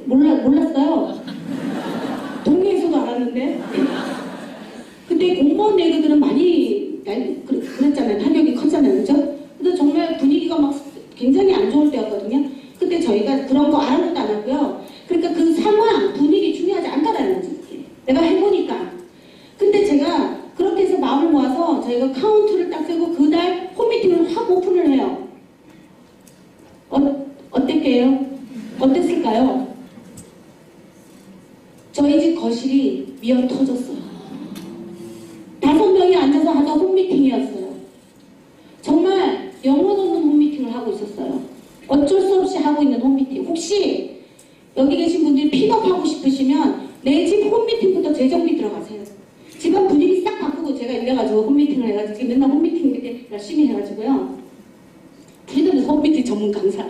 몰랐어요. 동네에서도 알았는데. 그때 공무원 레그들은 많이 그랬잖아요. 타격이 컸잖아요. 그죠? 그래서 정말 분위기가 막 굉장히 안 좋을 때였거든요. 그때 저희가 그런 거 아무것도 안 하고요. 그러니까 그 상황, 분위기 중요하지 않다라는 거지. 내가 해보니까. 근데 제가 그렇게 해서 마음을 모아서 저희가 카운트를 딱 세고 그날 홈미팅을 확 오픈을 해요. 어땠게요? 어땠을까요? 저희 집 거실이 미어 터졌어요. 5명이 앉아서 하던 홈미팅이었어요. 정말 영혼 없는 홈미팅을 하고 있었어요. 어쩔 수 없이 하고 있는 홈미팅. 혹시 여기 계신 분들이 픽업하고 싶으시면 내 집 홈미팅부터 재정비 들어가세요. 집안 분위기 싹 바꾸고 제가 이래가지고 홈미팅을 해가지고 지금 맨날 홈미팅 이렇게 열심히 해가지고요. 프리덤에서 홈미팅 전문 강사.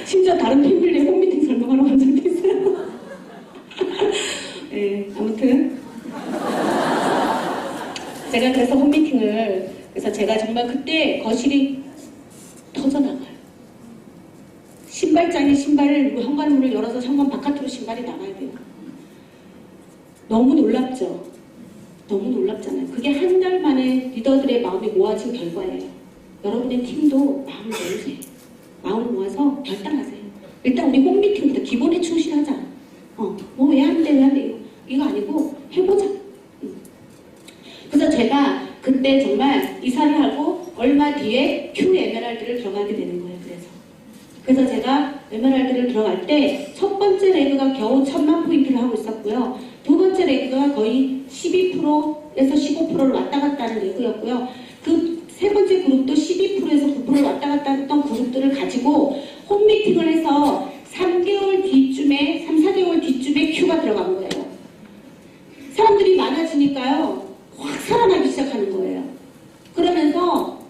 심지어 다른 팬들의 홈미팅 설명하러 간 적도 있어요. 네, 아무튼 제가 그래서 홈미팅을 그래서 제가 정말 그때 거실이 터져나가요. 신발장에 신발을 현관문을 열어서 현관 바깥으로 신발이 나가야 돼요. 너무 놀랍죠? 너무 놀랍잖아요. 그게 한 달 만에 리더들의 마음이 모아진 결과예요. 여러분의 팀도 마음을 모으세요. 마음을 모아서 결단하세요. 일단 우리 홈미팅부터 기본에 충실하자. 왜 안 돼? 이거 아니고 해보자. 그래서 제가 그때 정말 이사를 하고 얼마 뒤에 Q 에메랄드를 들어가게 되는 거예요. 그래서 제가 에메랄드를 들어갈 때 첫 번째 레그가 겨우 1000만 포인트를 하고 있었고요. 두 번째 레그가 거의 12%에서 15%를 왔다 갔다 하는 레그였고요. 그 세 번째 그룹도 12%에서 9%를 왔다 갔다 했던 그룹들을 가지고 홈미팅을 해서 3개월 뒤쯤에, 3, 4개월 뒤쯤에 Q가 들어간 거예요. 사람들이 많아지니까요. 확 살아나기 시작하는 거예요. 그러면서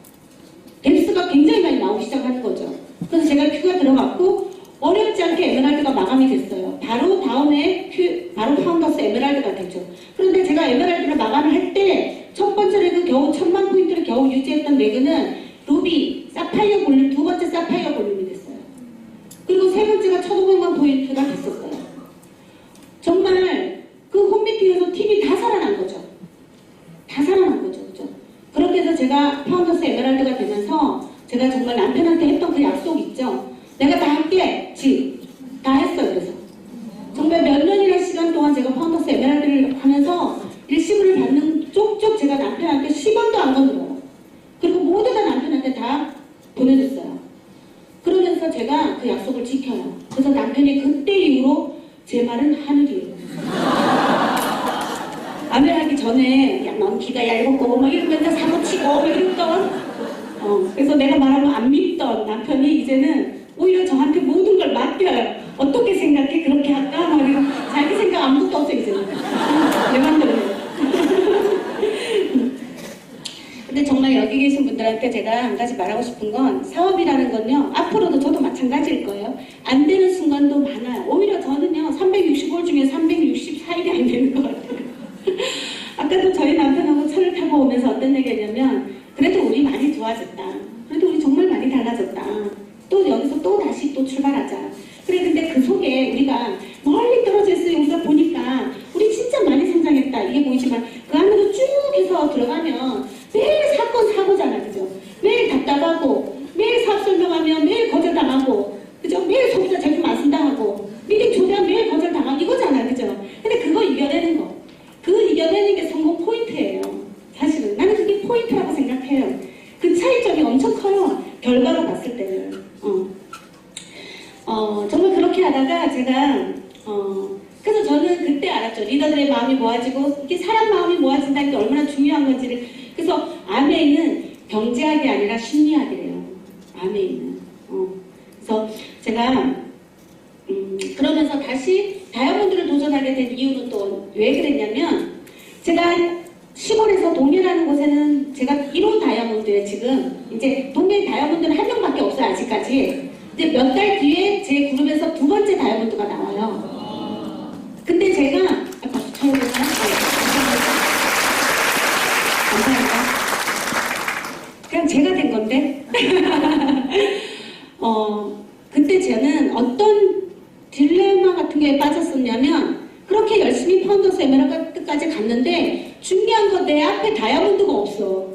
댐스가 굉장히 많이 나오기 시작하는 거죠. 그래서 제가 Q가 들어갔고 어렵지 않게 에메랄드가 마감이 됐어요. 바로 다음에 바로 파운더스 에메랄드가 되죠. 그런데 제가 에메랄드를 마감을 할 때 첫 번째 레그 겨우 1000만 포인트를 겨우 유지했던 레그는 루비, 사파이어 볼륨, 두 번째 사파이어 볼륨이 됐어요. 그리고 세 번째가 1500만 포인트가 됐었어요. 정말 그 홈미팅에서 팀이 다 살아난 거죠. 다 살아난 거죠. 그죠? 그렇게 해서 제가 파운더스 에메랄드가 되면서 제가 정말 남편한테 했던 그 약속 있죠. 내가 다 할게. 다 했어요. 그래서 정말 몇 년이라는 시간 동안 제가 파운더스 에메랄드를 하면서 일시불을 받는 쪽쪽 제가 남편한테 10원도 안 건드려요. 그리고 모두 다 남편한테 다 보내줬어요. 그러면서 제가 그 약속을 지켜요. 그래서 남편이 그때 이후로 제 말은 하늘이에요. 아메랄드 전에 야, 넌 귀가 얇고 막 이러면서 사고치고 막 이랬던 그래서 내가 말하면 안 믿던 남편이 이제는 오히려 저한테 모든 걸 맡겨요. 어떻게 생각해? 그렇게 할까? 막 이러고 자기 생각 아무것도 없어 이제는. 내 맘대로 해요. 근데 정말 여기 계신 분들한테 제가 한 가지 말하고 싶은 건 사업이라는 건요. 앞으로도 저도 마찬가지일 거예요. 안 되는 순간도 많아요. 오히려 저는요. 365일 중에 364일이 안 되는 것 같아요. 아까도 저희 남편하고 차를 타고 오면서 어떤 얘기냐면 그래도 우리 많이 좋아졌다. 그래도 우리 정말 많이 달라졌다. 또 여기서 또 다시 또 출발하자. 그래 근데 그 속에 우리가 멀리 떨어져 있어요. 여기서 보니까 우리 진짜 많이 성장했다. 이게 보이지만 그 안으로 쭉 해서 들어가면 매일 사건 사고잖아. 그죠? 매일 답답하고 매일 사업 설명하면 매일 거절당하고 그죠? 매일 소비자 제품 안 쓴다하고 미리 초대하면 매일 거절당하고 이거잖아. 그죠? 그래서 저는 그때 알았죠. 리더들의 마음이 모아지고 이게 사람 마음이 모아진다는 게 얼마나 중요한 건지를. 그래서 아메이는 경제학이 아니라 심리학이래요. 아메이는. 그래서 제가 그러면서 다시 다이아몬드를 도전하게 된 이유는 또 왜 그랬냐면 제가 시골에서 동해라는 곳에는 제가 1호 다이아몬드예요. 지금 이제 동해 다이아몬드는 한 명밖에 없어요. 아직까지. 이제 몇 달 뒤에 제 그룹에서 두 번째 다이아몬드가 나와요. 근데 제가 박수 쳐야 되나? 감사합니다. 그냥 제가 된 건데. 그때 저는 어떤 딜레마 같은 게 빠졌었냐면 그렇게 열심히 파운더스 에메랄드까지 갔는데 중요한 건 내 앞에 다이아몬드가 없어.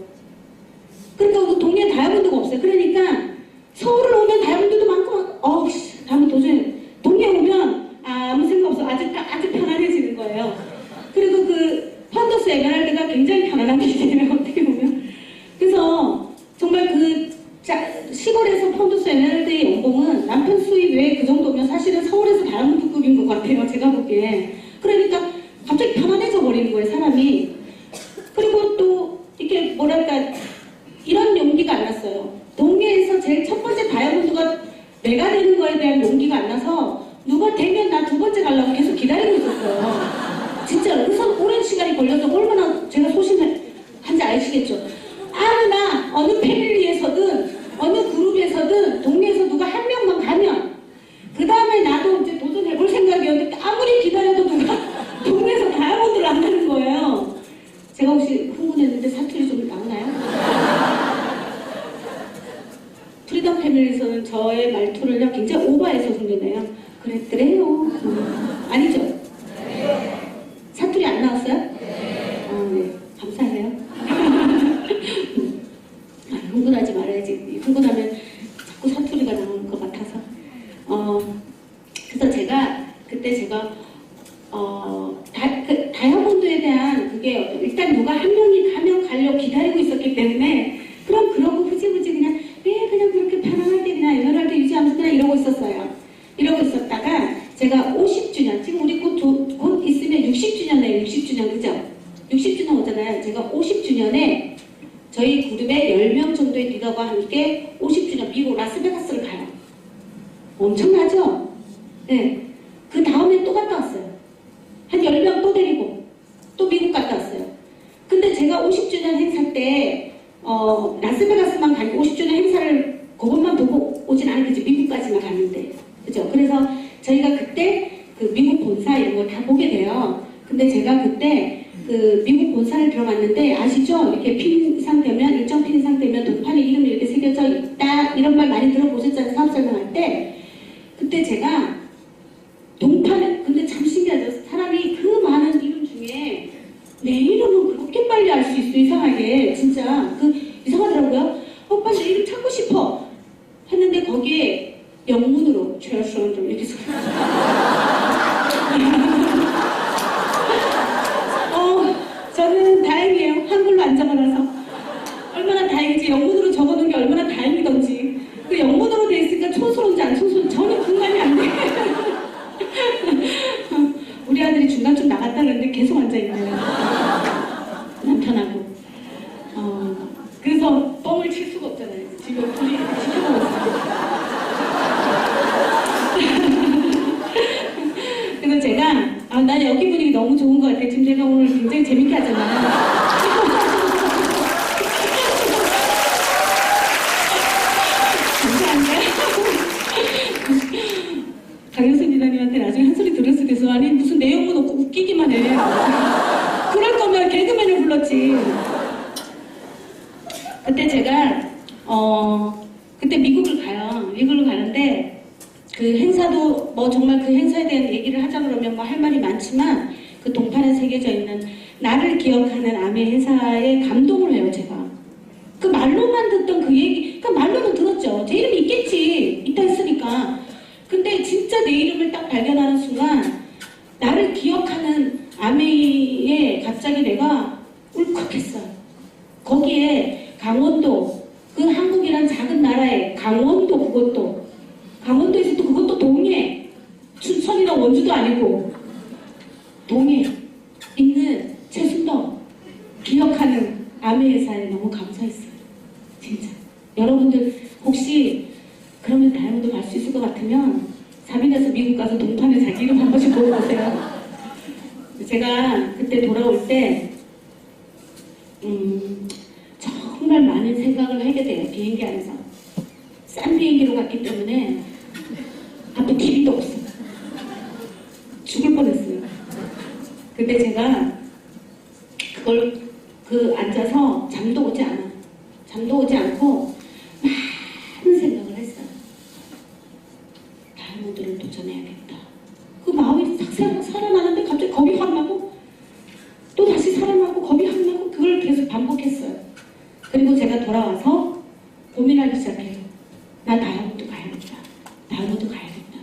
그러니까 그 동네에 다이아몬드가 없어요. 그러니까 서울을 오면 다이아몬드도 많고 다음에 도저히 동네 오면 아무 생각 없어. 아주 편안해지는 거예요. 그리고 그 파운더스 에메랄드가 굉장히 편안한 길이에요. 어떻게 보면. 그래서 정말 시골에서 파운더스 에메랄드의 연봉은 남편 수입 외에 그 정도면 사실은 서울에서 다이아몬드급인 것 같아요. 제가 보기에. 그러니까 갑자기 편안해져 버리는 거예요. 사람이. 그리고 또 이렇게 뭐랄까 이런 용기가 안 났어요. 동해에서 제일 첫 번째 다이아몬드가 내가 되는 거에 대한 용기가 안 나서 누가 되면 나 두 번째 가려고 계속 기다리고 있었어요. 진짜로. 그래서 오랜 시간이 걸려서 얼마나 제가 소심한지 아시겠죠. 아무나 어느 패밀리에서든 어느 그룹에서든 동네에서 누가 한 명만 가면 그 다음에 나도 이제 도전해볼 생각이었는데 아무리 기다려도 누가 동네에서 다이아몬드를 안 하는 거예요. 제가 혹시 흥분했는데 사투리 좀 나오나요? 프리덤 패밀리에서는 저의 말투를요 굉장히 오버해서 소리내요. 그랬더래요. 아니죠? 네. 사투리 안 나왔어요? 네. 네. 감사해요. 흥분하지 말아야지. 흥분하면 자꾸 사투리가 나오는 것 같아서. 그래서 그때 제가 다이아몬드에 대한 그게 일단 누가 한 명이 가면 가려고 기다리고 있었기 때문에 그러고 후지부지 그냥 그렇게 편안하게 그냥 에메랄드 유지하면서 그냥 이러고 있었어요. 이러고 있었다가 제가 50주년, 지금 우리 곧 있으면 60주년이에요. 60주년, 그죠? 60주년 오잖아요. 제가 50주년에 저희 그룹의 10명 정도의 리더와 함께 50주년 미국 라스베가스를 가요. 엄청나죠? 네. 그 다음에 또 갔다 왔어요. 한 10명 또 데리고 또 미국 갔다 왔어요. 근데 제가 50주년 행사 때 라스베가스만 가고 50주년 행사를 그것만 보고 오진 않았겠지. 미국까지만 갔는데. 그죠? 그래서 저희가 그때 그 미국 본사 이런 거 다 보게 돼요. 근데 제가 그때 그 미국 본사를 들어갔는데 아시죠? 이렇게 핀 상태면 일정 핀 상태면 동판에 이름이 이렇게 새겨져 있다 이런 말 많이 들어보셨잖아요. 사업 설명할 때. 그때 제가 동판에 근데 참 신기하죠. 사람이 그 많은 이름 중에 내 이름은 그렇게 빨리 알 수 있어. 이상하게 진짜 이상하더라고요. 오빠 내 이름 찾고 싶어 했는데 거기에 영문으로 최선도 이렇게 써. 저는 다행이에요. 한글로 안 적어놔서. 얼마나 다행이지. 영문으로 적어놓은 게 얼마나 다행이던지. 그 영문으로 돼 있으니까 촌스러운지 안 촌스러운지 전혀 분간이 안 돼. 우리 아들이 중간쯤 나갔다 그랬는데 계속 앉아있네요. 남편하고. 그래서 뻥을 칠 수가 없잖아요. 지금 둘이 지켜보고 있어요. 그래서 제가 난 여기 분위기 너무 좋은 것 같아요. 지금 제가 오늘 굉장히 재밌게 하잖아요. 감사합니다. 강효순 리더님한테 나중에 한 소리 들을 수도 있어. 아니 무슨 내용은 없고 웃기기만 해. 그럴 거면 개그맨을 불렀지. 그때 제가 그때 미국을 가요. 미국을 가는데 그 행사도 정말 그 행사에 대한 얘기를 하자 그러면 할 말이 많지만 그 동판에 새겨져 있는 나를 기억하는 아메 행사에 감동을 해요. 제가 그 말로만 듣던 그 얘기, 그 말로는 들었죠. 제 이름이 있겠지, 있다 했으니까. 근데 진짜 내 이름을 딱 발견하는 순간 나를 기억하는 아메이에 갑자기 내가 울컥했어요. 거기에 강원도, 그 한국이란 작은 나라에 강원도, 강원도에서 또 그것도 동해, 춘천이나 원주도 아니고 동해 있는 최순덕 기억하는 아메회사에 너무 감사했어요. 진짜. 여러분들 혹시 그러면 다이아몬드 갈 수 있을 것 같으면 사민에서 미국 가서 동판에 자기 이름 한 번씩 보여보세요. 제가 그때 돌아올 때 정말 많은 생각을 하게 돼요. 비행기 안에서. 싼 비행기로 갔기 때문에 앞에 TV도 없어. 죽을 뻔했어요. 근데 제가 그걸 앉아서 잠도 오지 않아. 잠도 오지 않고 많은 생각을 했어요. 다이아몬드를 도전해야겠다. 그 마음이 싹 살아나는데 갑자기 겁이 확 나고 또 다시 살아나고 겁이 확 나고 그걸 계속 반복했어요. 그리고 제가 돌아와서 고민하기 시작해요. 나 다이아몬드 가야겠다. 다이아몬드 가야겠다.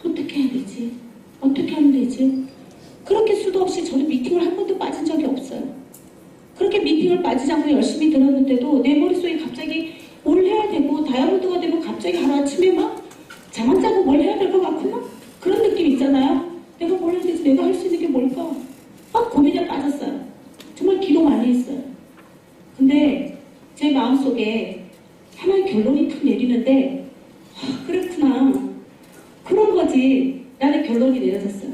어떻게 해야 되지? 어떻게 하면 되지? 그렇게 수도 없이 저는 미팅을 한 번도 빠진 적이 없어요. 그렇게 미팅을 빠지지 않고 열심히 들었는데도 내 머릿속에 갑자기 뭘 해야 되고 다이아몬드가 되면 갑자기 하루아침에 막 잠 안 자고 뭘 해야 될 것 같고 막 그런 느낌 있잖아요. 내가 뭘 해야 되지? 내가 할 수 있는 게 뭘까? 막 고민에 빠졌어요. 정말 기도 많이 했어요. 근데 제 마음속에 하나의 결론이 탁 내리는데 그렇구나. 그런 거지. 라는 결론이 내려졌어요.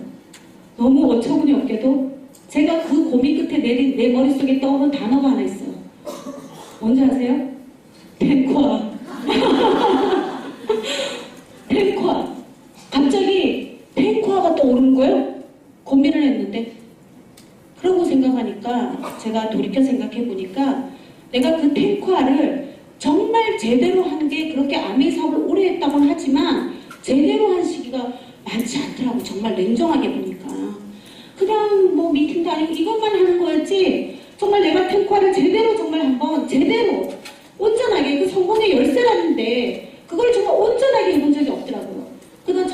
너무 어처구니 없게도 제가 그 고민 끝에 내린 내 머릿속에 떠오른 단어가 하나 있어요. 뭔지 아세요? 탱코아. 탱코아. 갑자기 탱코아가 떠오르는 거예요. 고민을 했는데 그러고 생각하니까 제가 돌이켜 생각해 보니까 내가 그 탱코아를 정말 제대로 한 게 그렇게 아메 사업을 오래 했다고는 하지만 제대로 한 시기가 많지 않더라고. 정말 냉정하게 보니까 그냥 뭐 미팅도 아니고 이것만 하는 거였지 정말 내가 탱코아를 제대로 정말 한번 제대로 온전하게 그 성공의 열쇠라는데 그걸 정말 온전하게 해본 적이 없더라고요. 그래서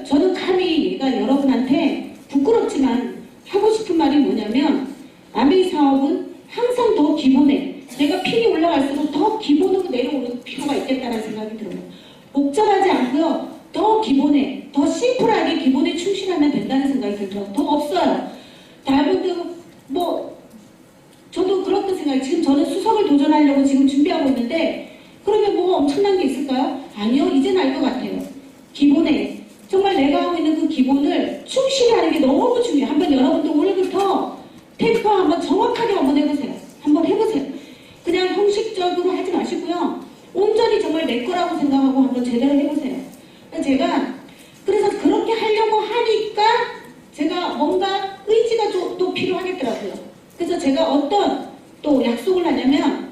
저는 감히 얘가 여러분한테 부끄럽지만 하고 싶은 말이 뭐냐면 아메 사업은 항상 더 기본에 내가 필이 올라갈수록 더 기본으로 내려오는 필요가 있겠다는 생각이 들어요. 복잡하지 않고요. 더 기본에, 더 심플하게 기본에 충실하면 된다는 생각이 들더라고요. 더 없어요. 다이아몬드 저도 그렇게 생각해요. 지금 저는 수석을 도전하려고 지금 준비하고 있는데 그러면 뭐 엄청난 게 있을까요? 아니요. 이제는 알 것 같아요. 기본에 정말 내가 하고 있는 그 기본을 충실히 하는 게 너무 중요해요. 한번 여러분도 오늘부터 탱커 한번 정확하게 한번 해보세요. 한번 해보세요. 그냥 형식적으로 하지 마시고요. 온전히 정말 내 거라고 생각하고 한번 제대로 해보세요. 제가 그래서 그렇게 하려고 하니까 제가 뭔가 의지가 또 필요하겠더라고요. 그래서 제가 어떤 또 약속을 하냐면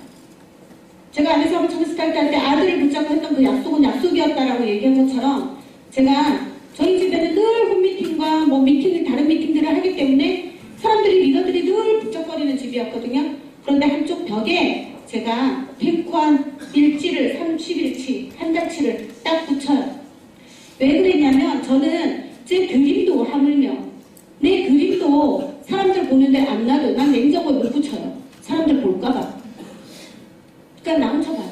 제가 안에서 한번 처음 스타트 할 때 아들을 붙잡고 했던 그 약속은 약속이었다라고 얘기한 것처럼 제가 저희 집에는 늘 홈미팅과 뭐 미팅을 다른 미팅들을 하기 때문에 사람들이 리더들이 늘 북적거리는 집이었거든요. 그런데 한쪽 벽에 제가 탱코한 일지를 30일치 한 달치를 딱 붙여요. 왜 그랬냐면 저는 제 그림도 하물며 내 그림도 사람들 보는데 안 놔도 난 냉장고에 못 붙여요. 사람들 볼까봐. 그러니까 나 혼자 봐요.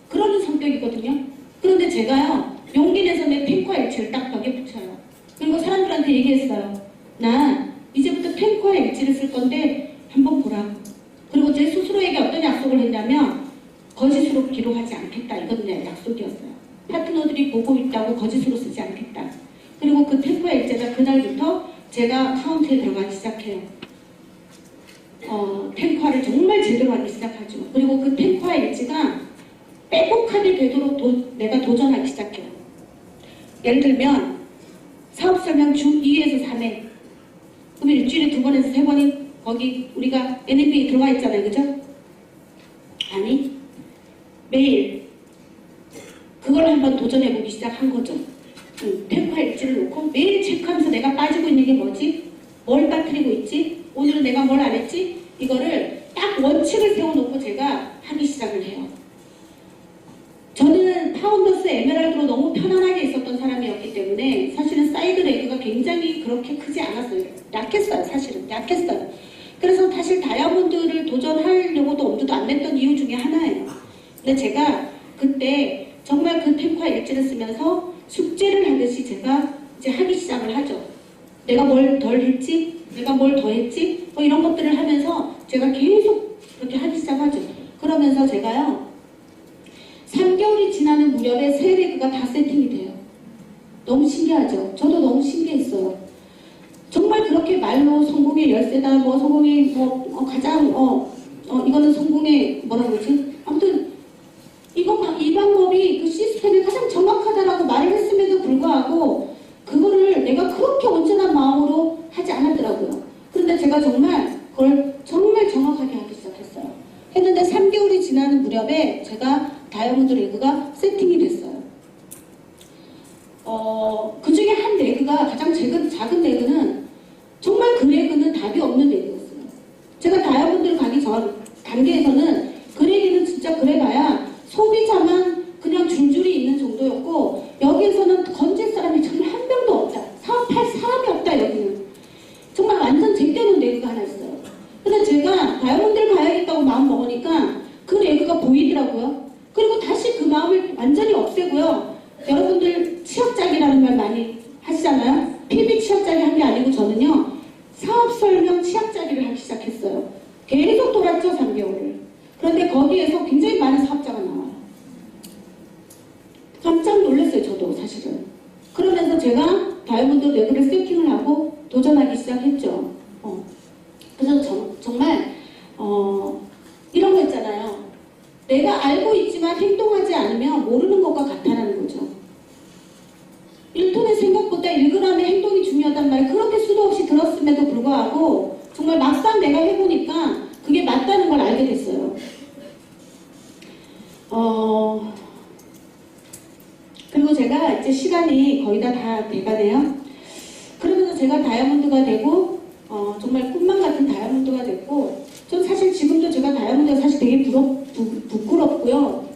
그러는 성격이거든요. 그런데 제가요 용기 내서 내 탱코아 일지를 딱 벽에 붙여요. 그리고 사람들한테 얘기했어요. 나 이제부터 탱코아 일지를 쓸 건데 한번 보라고. 그리고 제 스스로에게 어떤 약속을 했냐면 거짓으로 기록하지 않겠다. 이건 내 약속이었어요. 파트너들이 보고 있다고 거짓으로 쓰지 않겠다. 그리고 그 탱코아 일지가 그날부터 제가 카운트에 들어가기 시작해요. 탱코아를 정말 제대로 하기 시작하죠. 그리고 그 탱코아 일지가 빼곡하게 되도록 내가 도전하기 시작해요. 예를 들면 사업 설명 주 2에서 3회 그럼 일주일에 2번에서 3번이 거기 우리가 NMB에 들어가 있잖아요. 그죠? 아니 매일 그걸 한번 도전해보기 시작한 거죠. 탱코아 일지를 놓고 매일 체크하면서 내가 빠지고 있는 게 뭐지? 뭘 빠뜨리고 있지? 오늘은 내가 뭘 안 했지? 이거를 딱 원칙을 세워놓고 제가 하기 시작을 해요. 저는 파운더스 에메랄드로 너무 편안하게 있었던 사람이었기 때문에 사실은 사이드 레그가 굉장히 그렇게 크지 않았어요. 약했어요. 사실은 약했어요. 그래서 사실 다이아몬드를 도전하려고도 엄두도 안 냈던 이유 중에 하나예요. 근데 제가 그때 정말 그 탱코아 일지를 쓰면서 숙제를 하듯이 제가 이제 하기 시작을 하죠. 내가 뭘 덜 했지? 내가 뭘 더 했지? 뭐 이런 것들을 하면서 제가 계속 그렇게 하기 시작하죠. 그러면서 제가요, 3개월이 지나는 무렵에 세 레그가 다 세팅이 돼요. 너무 신기하죠? 저도 너무 신기했어요. 정말 그렇게 말로 성공의 열쇠다, 뭐 성공의 가장 이거는 성공의 뭐라 그러지? 아무튼 이 방법이 그 시스템이 가장 정확하다라고 말을 했음에도 불구하고 그거를 내가 그렇게 온전한 마음으로 하지 않았더라고요. 그런데 제가 정말 그걸 정말 정확하게 하기 시작했어요. 했는데 3개월이 지나는 무렵에 제가 다이아몬드 레그가 세팅이 됐어요. 그 중에 한 레그가 가장 작은 레그는 정말 그 레그는 답이 없는 레그였어요. 제가 다이아몬드를 가기 전 단계에서는 그 레그는 진짜 그래봐야 소비자만 그냥 줄줄이 있는 정도였고, 여기에서는 건질 사람이 정말 한 명도 없다. 사업할 사람이 없다. 여기는 정말 완전 제때는 레그가 하나 있어요. 근데 제가 다이아몬드를 가야겠다고 마음 먹으니까 그 레그가 보이더라고요. 그리고 다시 그 마음을 완전히 없애고요. 여러분들 취업장이라는 말 많이 하시잖아요. PB 취업장이 한 게 아니고 저는요, 사업 설명 취업장이를 하기 시작했어요. 계속 돌았죠, 3개월을. 그런데 거기에서 굉장히 많은 사업자가 나와요. 깜짝 놀랐어요, 저도 사실은. 그러면서 제가 다이아몬드 레그를 세팅을 하고 도전하기 시작했죠. 그래서 정말 이런 거 있잖아요. 내가 알고 있지만 행동하지 않으면 모르는 것과 같다라는 거죠. 1톤의 생각보다 1g의 행동이 중요하단 말을 그렇게 수도 없이 들었음에도 불구하고 정말 막상 내가 해보니까 그게 맞다는 걸 알게 됐어요. 그리고 제가 이제 시간이 거의 다 돼가네요. 그러면서 제가 다이아몬드가 되고 정말 꿈만 같은 다이아몬드가 됐고, 전 사실 지금도 제가 다이아몬드가 사실 되게 부끄럽고요.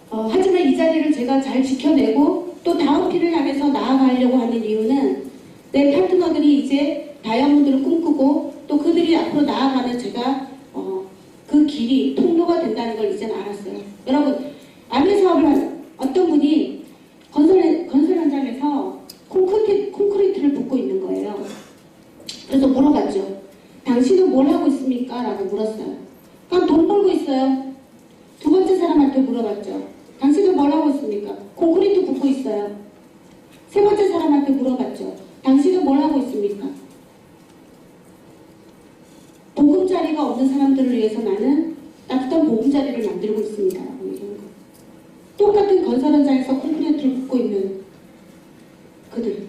하지만 이 자리를 제가 잘 지켜내고 또 다음 길을 향해서 나아가려고 하는 이유는 내 파트너들이 이제 다이아몬드를 꿈꾸고 또 그들이 앞으로 나아가는 제가 그 길이 통로가 된다는 걸 이제는 알았어요. 여러분, 아내 사업을 하는 어떤 분이 건설 현장에서 콘크리트를 붓고 있는 거예요. 그래서 물어봤죠. 당신은 뭘 하고 있습니까? 라고 물었어요. 그럼 돈 벌고 있어요. 두 번째 사람한테 물어봤죠. 당신은 뭘 하고 있습니까? 콘크리트 붓고 있어요. 세 번째 사람한테 물어봤죠. 당신은 뭘 하고 있습니까? 보금자리가 없는 사람들을 위해서 나는 따뜻한 보금자리를 만들고 있습니다. 똑같은 건설 현장에서 콘크리트를 붓고 있는 그들.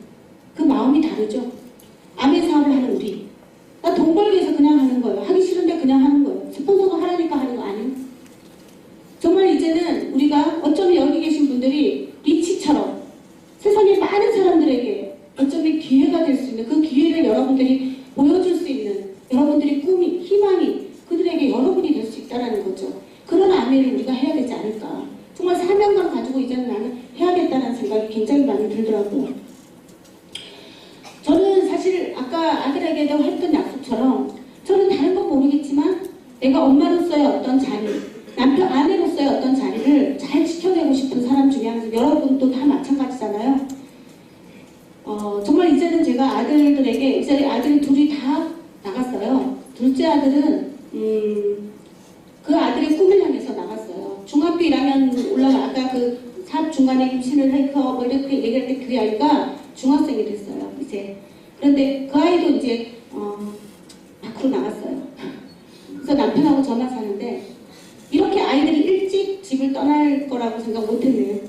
그 마음이 다르죠. 아내 사업을 하는 우리. 나 돈 벌기 위해서 그냥 하는 거예요. 하기 싫은데 그냥 하는 거예요. 스폰서가 하라니까 하는 거 아니에요? 정말 이제는 우리가 어쩌면 여기 계신 분들이 리치처럼 세상에 많은 사람들에게 어쩌면 기회가 될 수 있는 그 기회를 여러분들이 보여줄 수 있는 여러분들의 꿈이, 희망이 그들에게 여러분이 될 수 있다는 거죠. 그런 아내를 우리가 해야 되지 않을까. 정말 사명감 가지고 이제는 나는 해야겠다는 생각이 굉장히 많이 들더라고요. 저는 사실 아까 아들에게도 했던 약속처럼 저는 다른 건 모르겠지만 내가 엄마로서의 어떤 자리, 아내로서의 어떤 자리를 잘 지켜내고 싶은 사람 중에 하나, 여러분도 다 마찬가지잖아요. 정말 이제는 제가 아들들에게, 이제 아들 둘이 다 나갔어요. 둘째 아들은 그 아들의 꿈을 향해서 나갔어요. 중학교 1학년 아까 그 사업 중간에 임신을 했고 뭐 이렇게 얘기할 때 그 아이가 중학생이 됐어요. 이제. 그런데 그 아이도 이제 밖으로 나갔어요. 그래서 남편하고 저만 사는데 이렇게 아이들이 일찍 집을 떠날 거라고 생각 못했네요.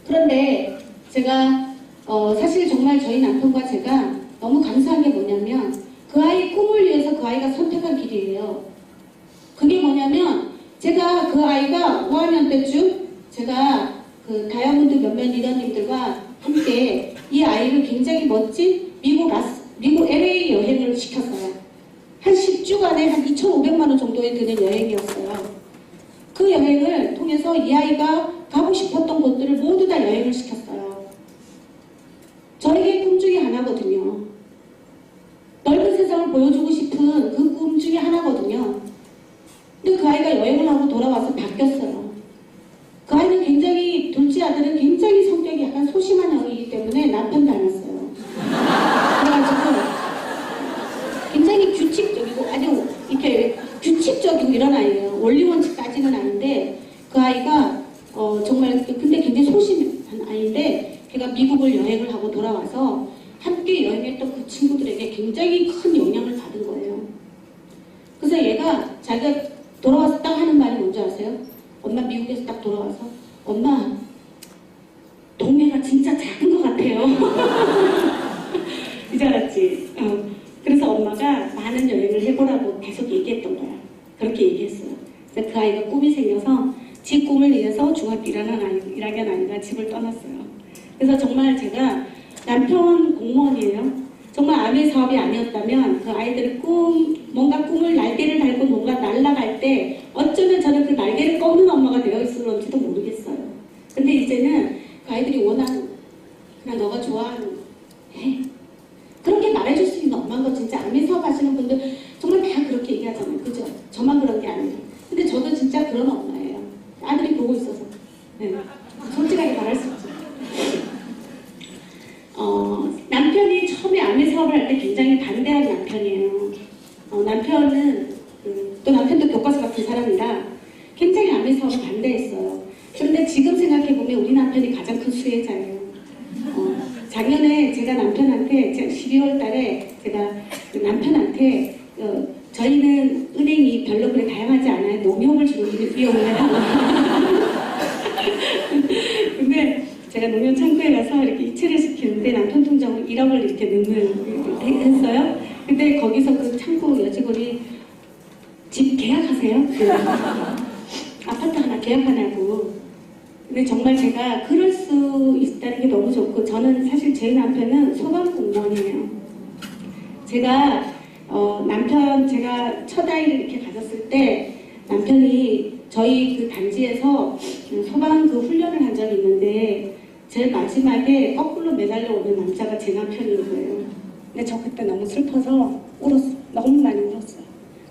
그런데 제가 사실 정말 저희 남편과 제가 너무 감사한 게 뭐냐면 그 아이의 꿈을 위해서 그 아이가 선택한 길이에요. 그게 뭐냐면 제가 그 아이가 5학년 때쯤 제가 그 다이아몬드 몇몇 리더님들과 함께 이 아이를 굉장히 멋진 미국 LA 여행을 시켰어요. 한 10주간에 한 2,500만 원 정도에 드는 여행이었어요. 그 여행을 통해서 이 아이가 가고 싶었던 곳들을 모두 다 여행을 시켰어요. 저에게 꿈 중에 하나거든요. 넓은 세상을 보여주고 싶은 그 꿈 중에 하나거든요. 근데 그 아이가 여행을 하고 돌아와서 바뀌었어요. 그 아이는 굉장히 미국을 여행을 하고 돌아와서 함께 여행했던 그 친구들에게 굉장히 큰 영향을 받은 거예요. 그래서 얘가 자기가 돌아와서 딱 하는 말이 뭔지 아세요? 엄마 미국에서 딱 돌아와서 엄마 동네가 진짜 작은 것 같아요. 이제 알았지? 그래서 엄마가 많은 여행을 해보라고 계속 얘기했던 거야. 그렇게 얘기했어요. 그래서 그 아이가 꿈이 생겨서 집 꿈을 위해서 중학교 1학년 아이가 집을 떠났어요. 그래서 정말 제가 남편 공무원이에요. 정말 아내 사업이 아니었다면 그 아이들의 뭔가 꿈을 날개를 달고 뭔가 날아갈 때 어쩌면 저는 그 날개를 꺾는 엄마가 되어 있을런지도 모르겠어요. 근데 이제는 그 아이들이 원하는 그냥 너가 좋아하는 해. 그렇게 말해줄 수 있는 엄마인 거 진짜 아내 사업 하시는 분들 정말 다 그렇게 얘기하잖아요. 그죠? 저만 그런 게 아니에요. 근데 저도 진짜 그런 엄마예요. 아들이 보고 있어서. 네. 솔직하게 말할 수 있죠. 남편이 처음에 아내 사업을 할 때 굉장히 반대한 남편이에요. 남편은 또 남편도 교과서 같은 사람이라 굉장히 아내 사업을 반대했어요. 그런데 지금 생각해보면 우리 남편이 가장 큰 수혜자예요. 작년에 제가 남편한테 12월 달에 제가 남편한테 저희는 은행이 별로 그래 다양하지 않아요. 농협을 주로 이용을 해요. 근데 제가 농협 창구에 가서 이렇게 이체를 시키는데 남편 통장으로 1억을 이렇게 넣는 했어요. 근데 거기서 그 창구 여직원이 집 계약하세요? 아파트 하나 계약하냐고. 근데 정말 제가 그럴 수 있다는 게 너무 좋고 저는 사실 제 남편은 소방 공무원이에요. 제가 제가 첫 아이를 이렇게 가졌을 때 남편이 저희 그 단지에서 소방 그 훈련을 한 적이 있는데 제일 마지막에 거꾸로 매달려 오는 남자가 제 남편인 거예요. 근데 저 그때 너무 슬퍼서 울었어. 너무 많이 울었어요.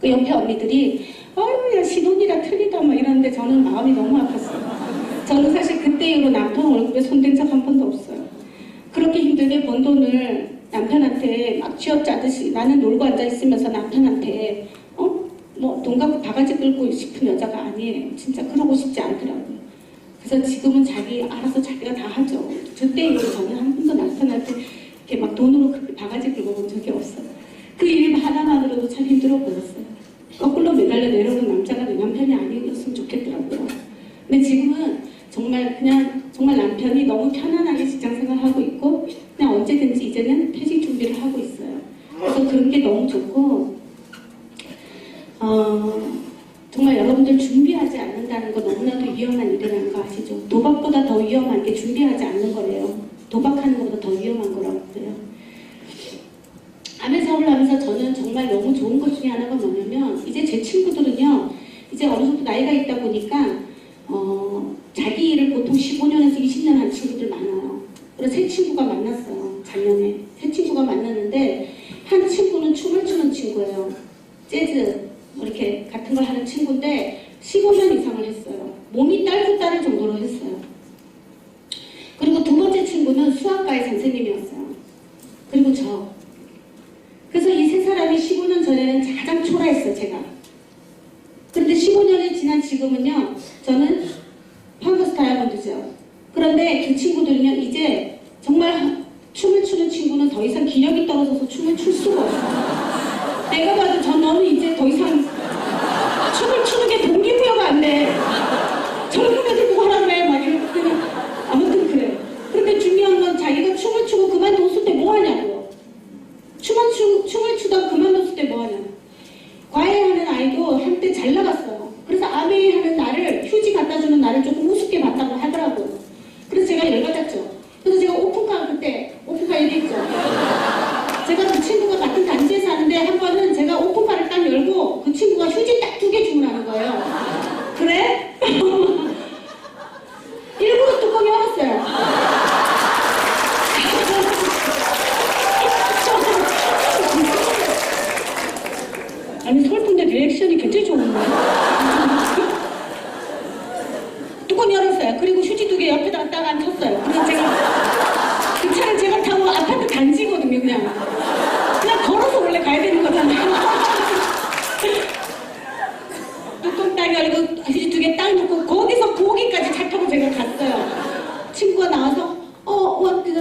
그 옆에 언니들이 아유 야 신혼이라 틀리다 막 이러는데 저는 마음이 너무 아팠어요. 저는 사실 그때 이후로 남편 얼굴에 손댄 적 한 번도 없어요. 그렇게 힘들게 번 돈을 남편한테 막 쥐어짜듯이 나는 놀고 앉아있으면서 남편한테 뭐 돈 갖고 바가지 끌고 싶은 여자가 아니에요. 진짜 그러고 싶지 않더라고요. 그래서 지금은 알아서 자기가 다 하죠. 그때 이후로 저는 한 번도 남편한테 이렇게 막 돈으로 그렇게 바가지 끌고 본 적이 없어요. 그 일 하나만으로도 참 힘들어 보였어요. 거꾸로 매달려 내려오는 남자가 내 남편이 아니었으면 좋겠더라고요. 근데 지금은 정말 남편이 너무 편안하게 직장 생활하고 있고 그냥 언제든지 이제는 퇴직 준비를 하고 있어요. 그래서 그런 게 너무 좋고 정말 여러분들 준비하지 않는다는 거 너무나도 위험한 일이라는 거 아시죠? 도박보다 더 위험한 게 준비하지 않는 거래요. 도박하는 것보다 더 위험한 거라고 그래요. 아내 사업을 하면서 저는 정말 너무 좋은 것 중에 하나가 뭐냐면 이제 제 친구들은요 이제 어느 정도 나이가 있다 보니까 자기 일을 보통 15년에서 20년 한 친구들 많아요. 그래서 세 친구가 만났어요. 작년에 세 친구가 만났는데 한 친구는 춤을 추는 친구예요. 재즈 뭐 이렇게 같은 걸 하는 친구인데 15년 이상을 했어요. 몸이 딸고 딸을 정도로 했어요. 그리고 두 번째 친구는 수학과의 선생님이었어요. 그리고 저. 그래서 이 세 사람이 15년 전에는 가장 초라했어요, 제가. 그런데 15년이 지난 지금은요, 저는 파워스 다이아몬드죠. 그런데 그 친구들은요, 이제 정말 춤을 추는 친구는 더 이상 기력이 떨어져서 춤을 출 수가 없어요. 내가 봐도 너는 이제 더 이상 춤을 추는 게 동기부여가 안 돼. 젊은 애들 뭐 하라 그래. 막 이러고 아무튼 그래요. 그런데 중요한 건 자기가 춤을 추고 그만뒀을 때 뭐 하냐고. 춤을 추다 그만뒀을 때 뭐 하냐고. 과외하는 아이도 한때 잘 나갔어요. 그래서 아메이 하는 나를 휴지 갖다 주는 나를 조금 우습게 봤다고 하더라고요. 그래서 제가 열받았죠. 그래서 제가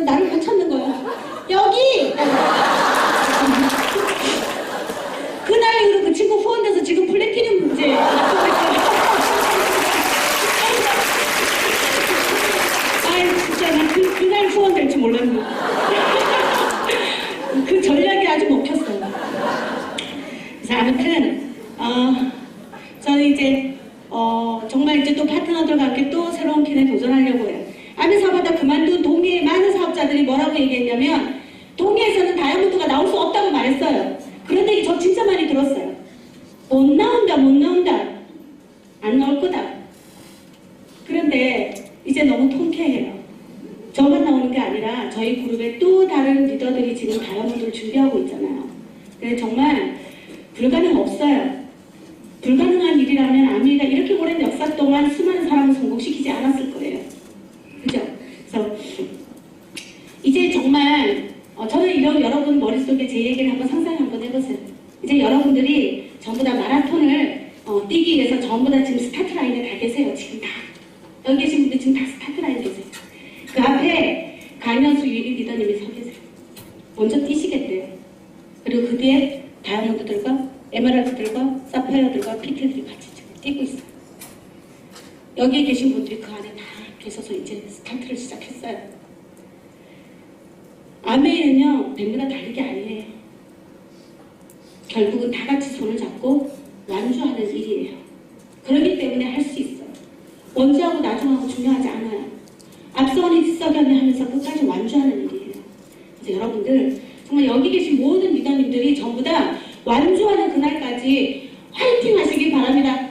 나를 못 찾는 거야. 여기! 그날 이후로 그 친구 후원돼서 지금 플래티넘 문제. 아이, 진짜 나 그날 후원될 줄 몰랐네. 그 전략이 아주 먹혔어요. 그래서 아무튼, 저는 이제, 정말 이제 또 파트너들과 함께 또 새로운 길에 도전하려고 해요. 아미사보다 그만둔 동해의 많은 사업자들이 뭐라고 얘기했냐면, 동해에서는 다이아몬드가 나올 수 없다고 말했어요. 그런 얘기 저 진짜 많이 들었어요. 못 나온다. 안 나올 거다. 그런데 이제 너무 통쾌해요. 저만 나오는 게 아니라 저희 그룹의 또 다른 리더들이 지금 다이아몬드를 준비하고 있잖아요. 그래서 정말 불가능 없어요. 불가능한 일이라면 아미가 이렇게 오랜 역사 동안 수많은 사람을 성공시키지 않았을 거예요. 그죠? 그래서 이제 정말 저는 이런 여러분 머릿속에 제 얘기를 한번 상상 한번 해보세요. 이제 여러분들이 전부 다 마라톤을 뛰기 위해서 전부 다 지금 스타트 라인에 다 계세요. 지금 다. 여기 계신 분들 지금 다 스타트 라인에 계세요. 그 앞에 강현수 유리 리더님이 서 계세요. 먼저 뛰시겠대요. 그리고 그 뒤에 다이아몬드들과 에메랄드들과 사파이어들과 피트들이 같이 지금 뛰고 있어요. 여기에 계신 분들이 그 안에 다 계셔서 이제 스타트를 시작했어요. 아메이는요, 100m 달리기 아니에요. 결국은 다 같이 손을 잡고 완주하는 일이에요. 그렇기 때문에 할 수 있어요. 먼저하고 나중하고 중요하지 않아요. 앞서가니 뒤서가니 하면서 끝까지 완주하는 일이에요. 그래서 여러분들 정말 여기 계신 모든 리더님들이 전부 다 완주하는 그날까지 화이팅 하시길 바랍니다.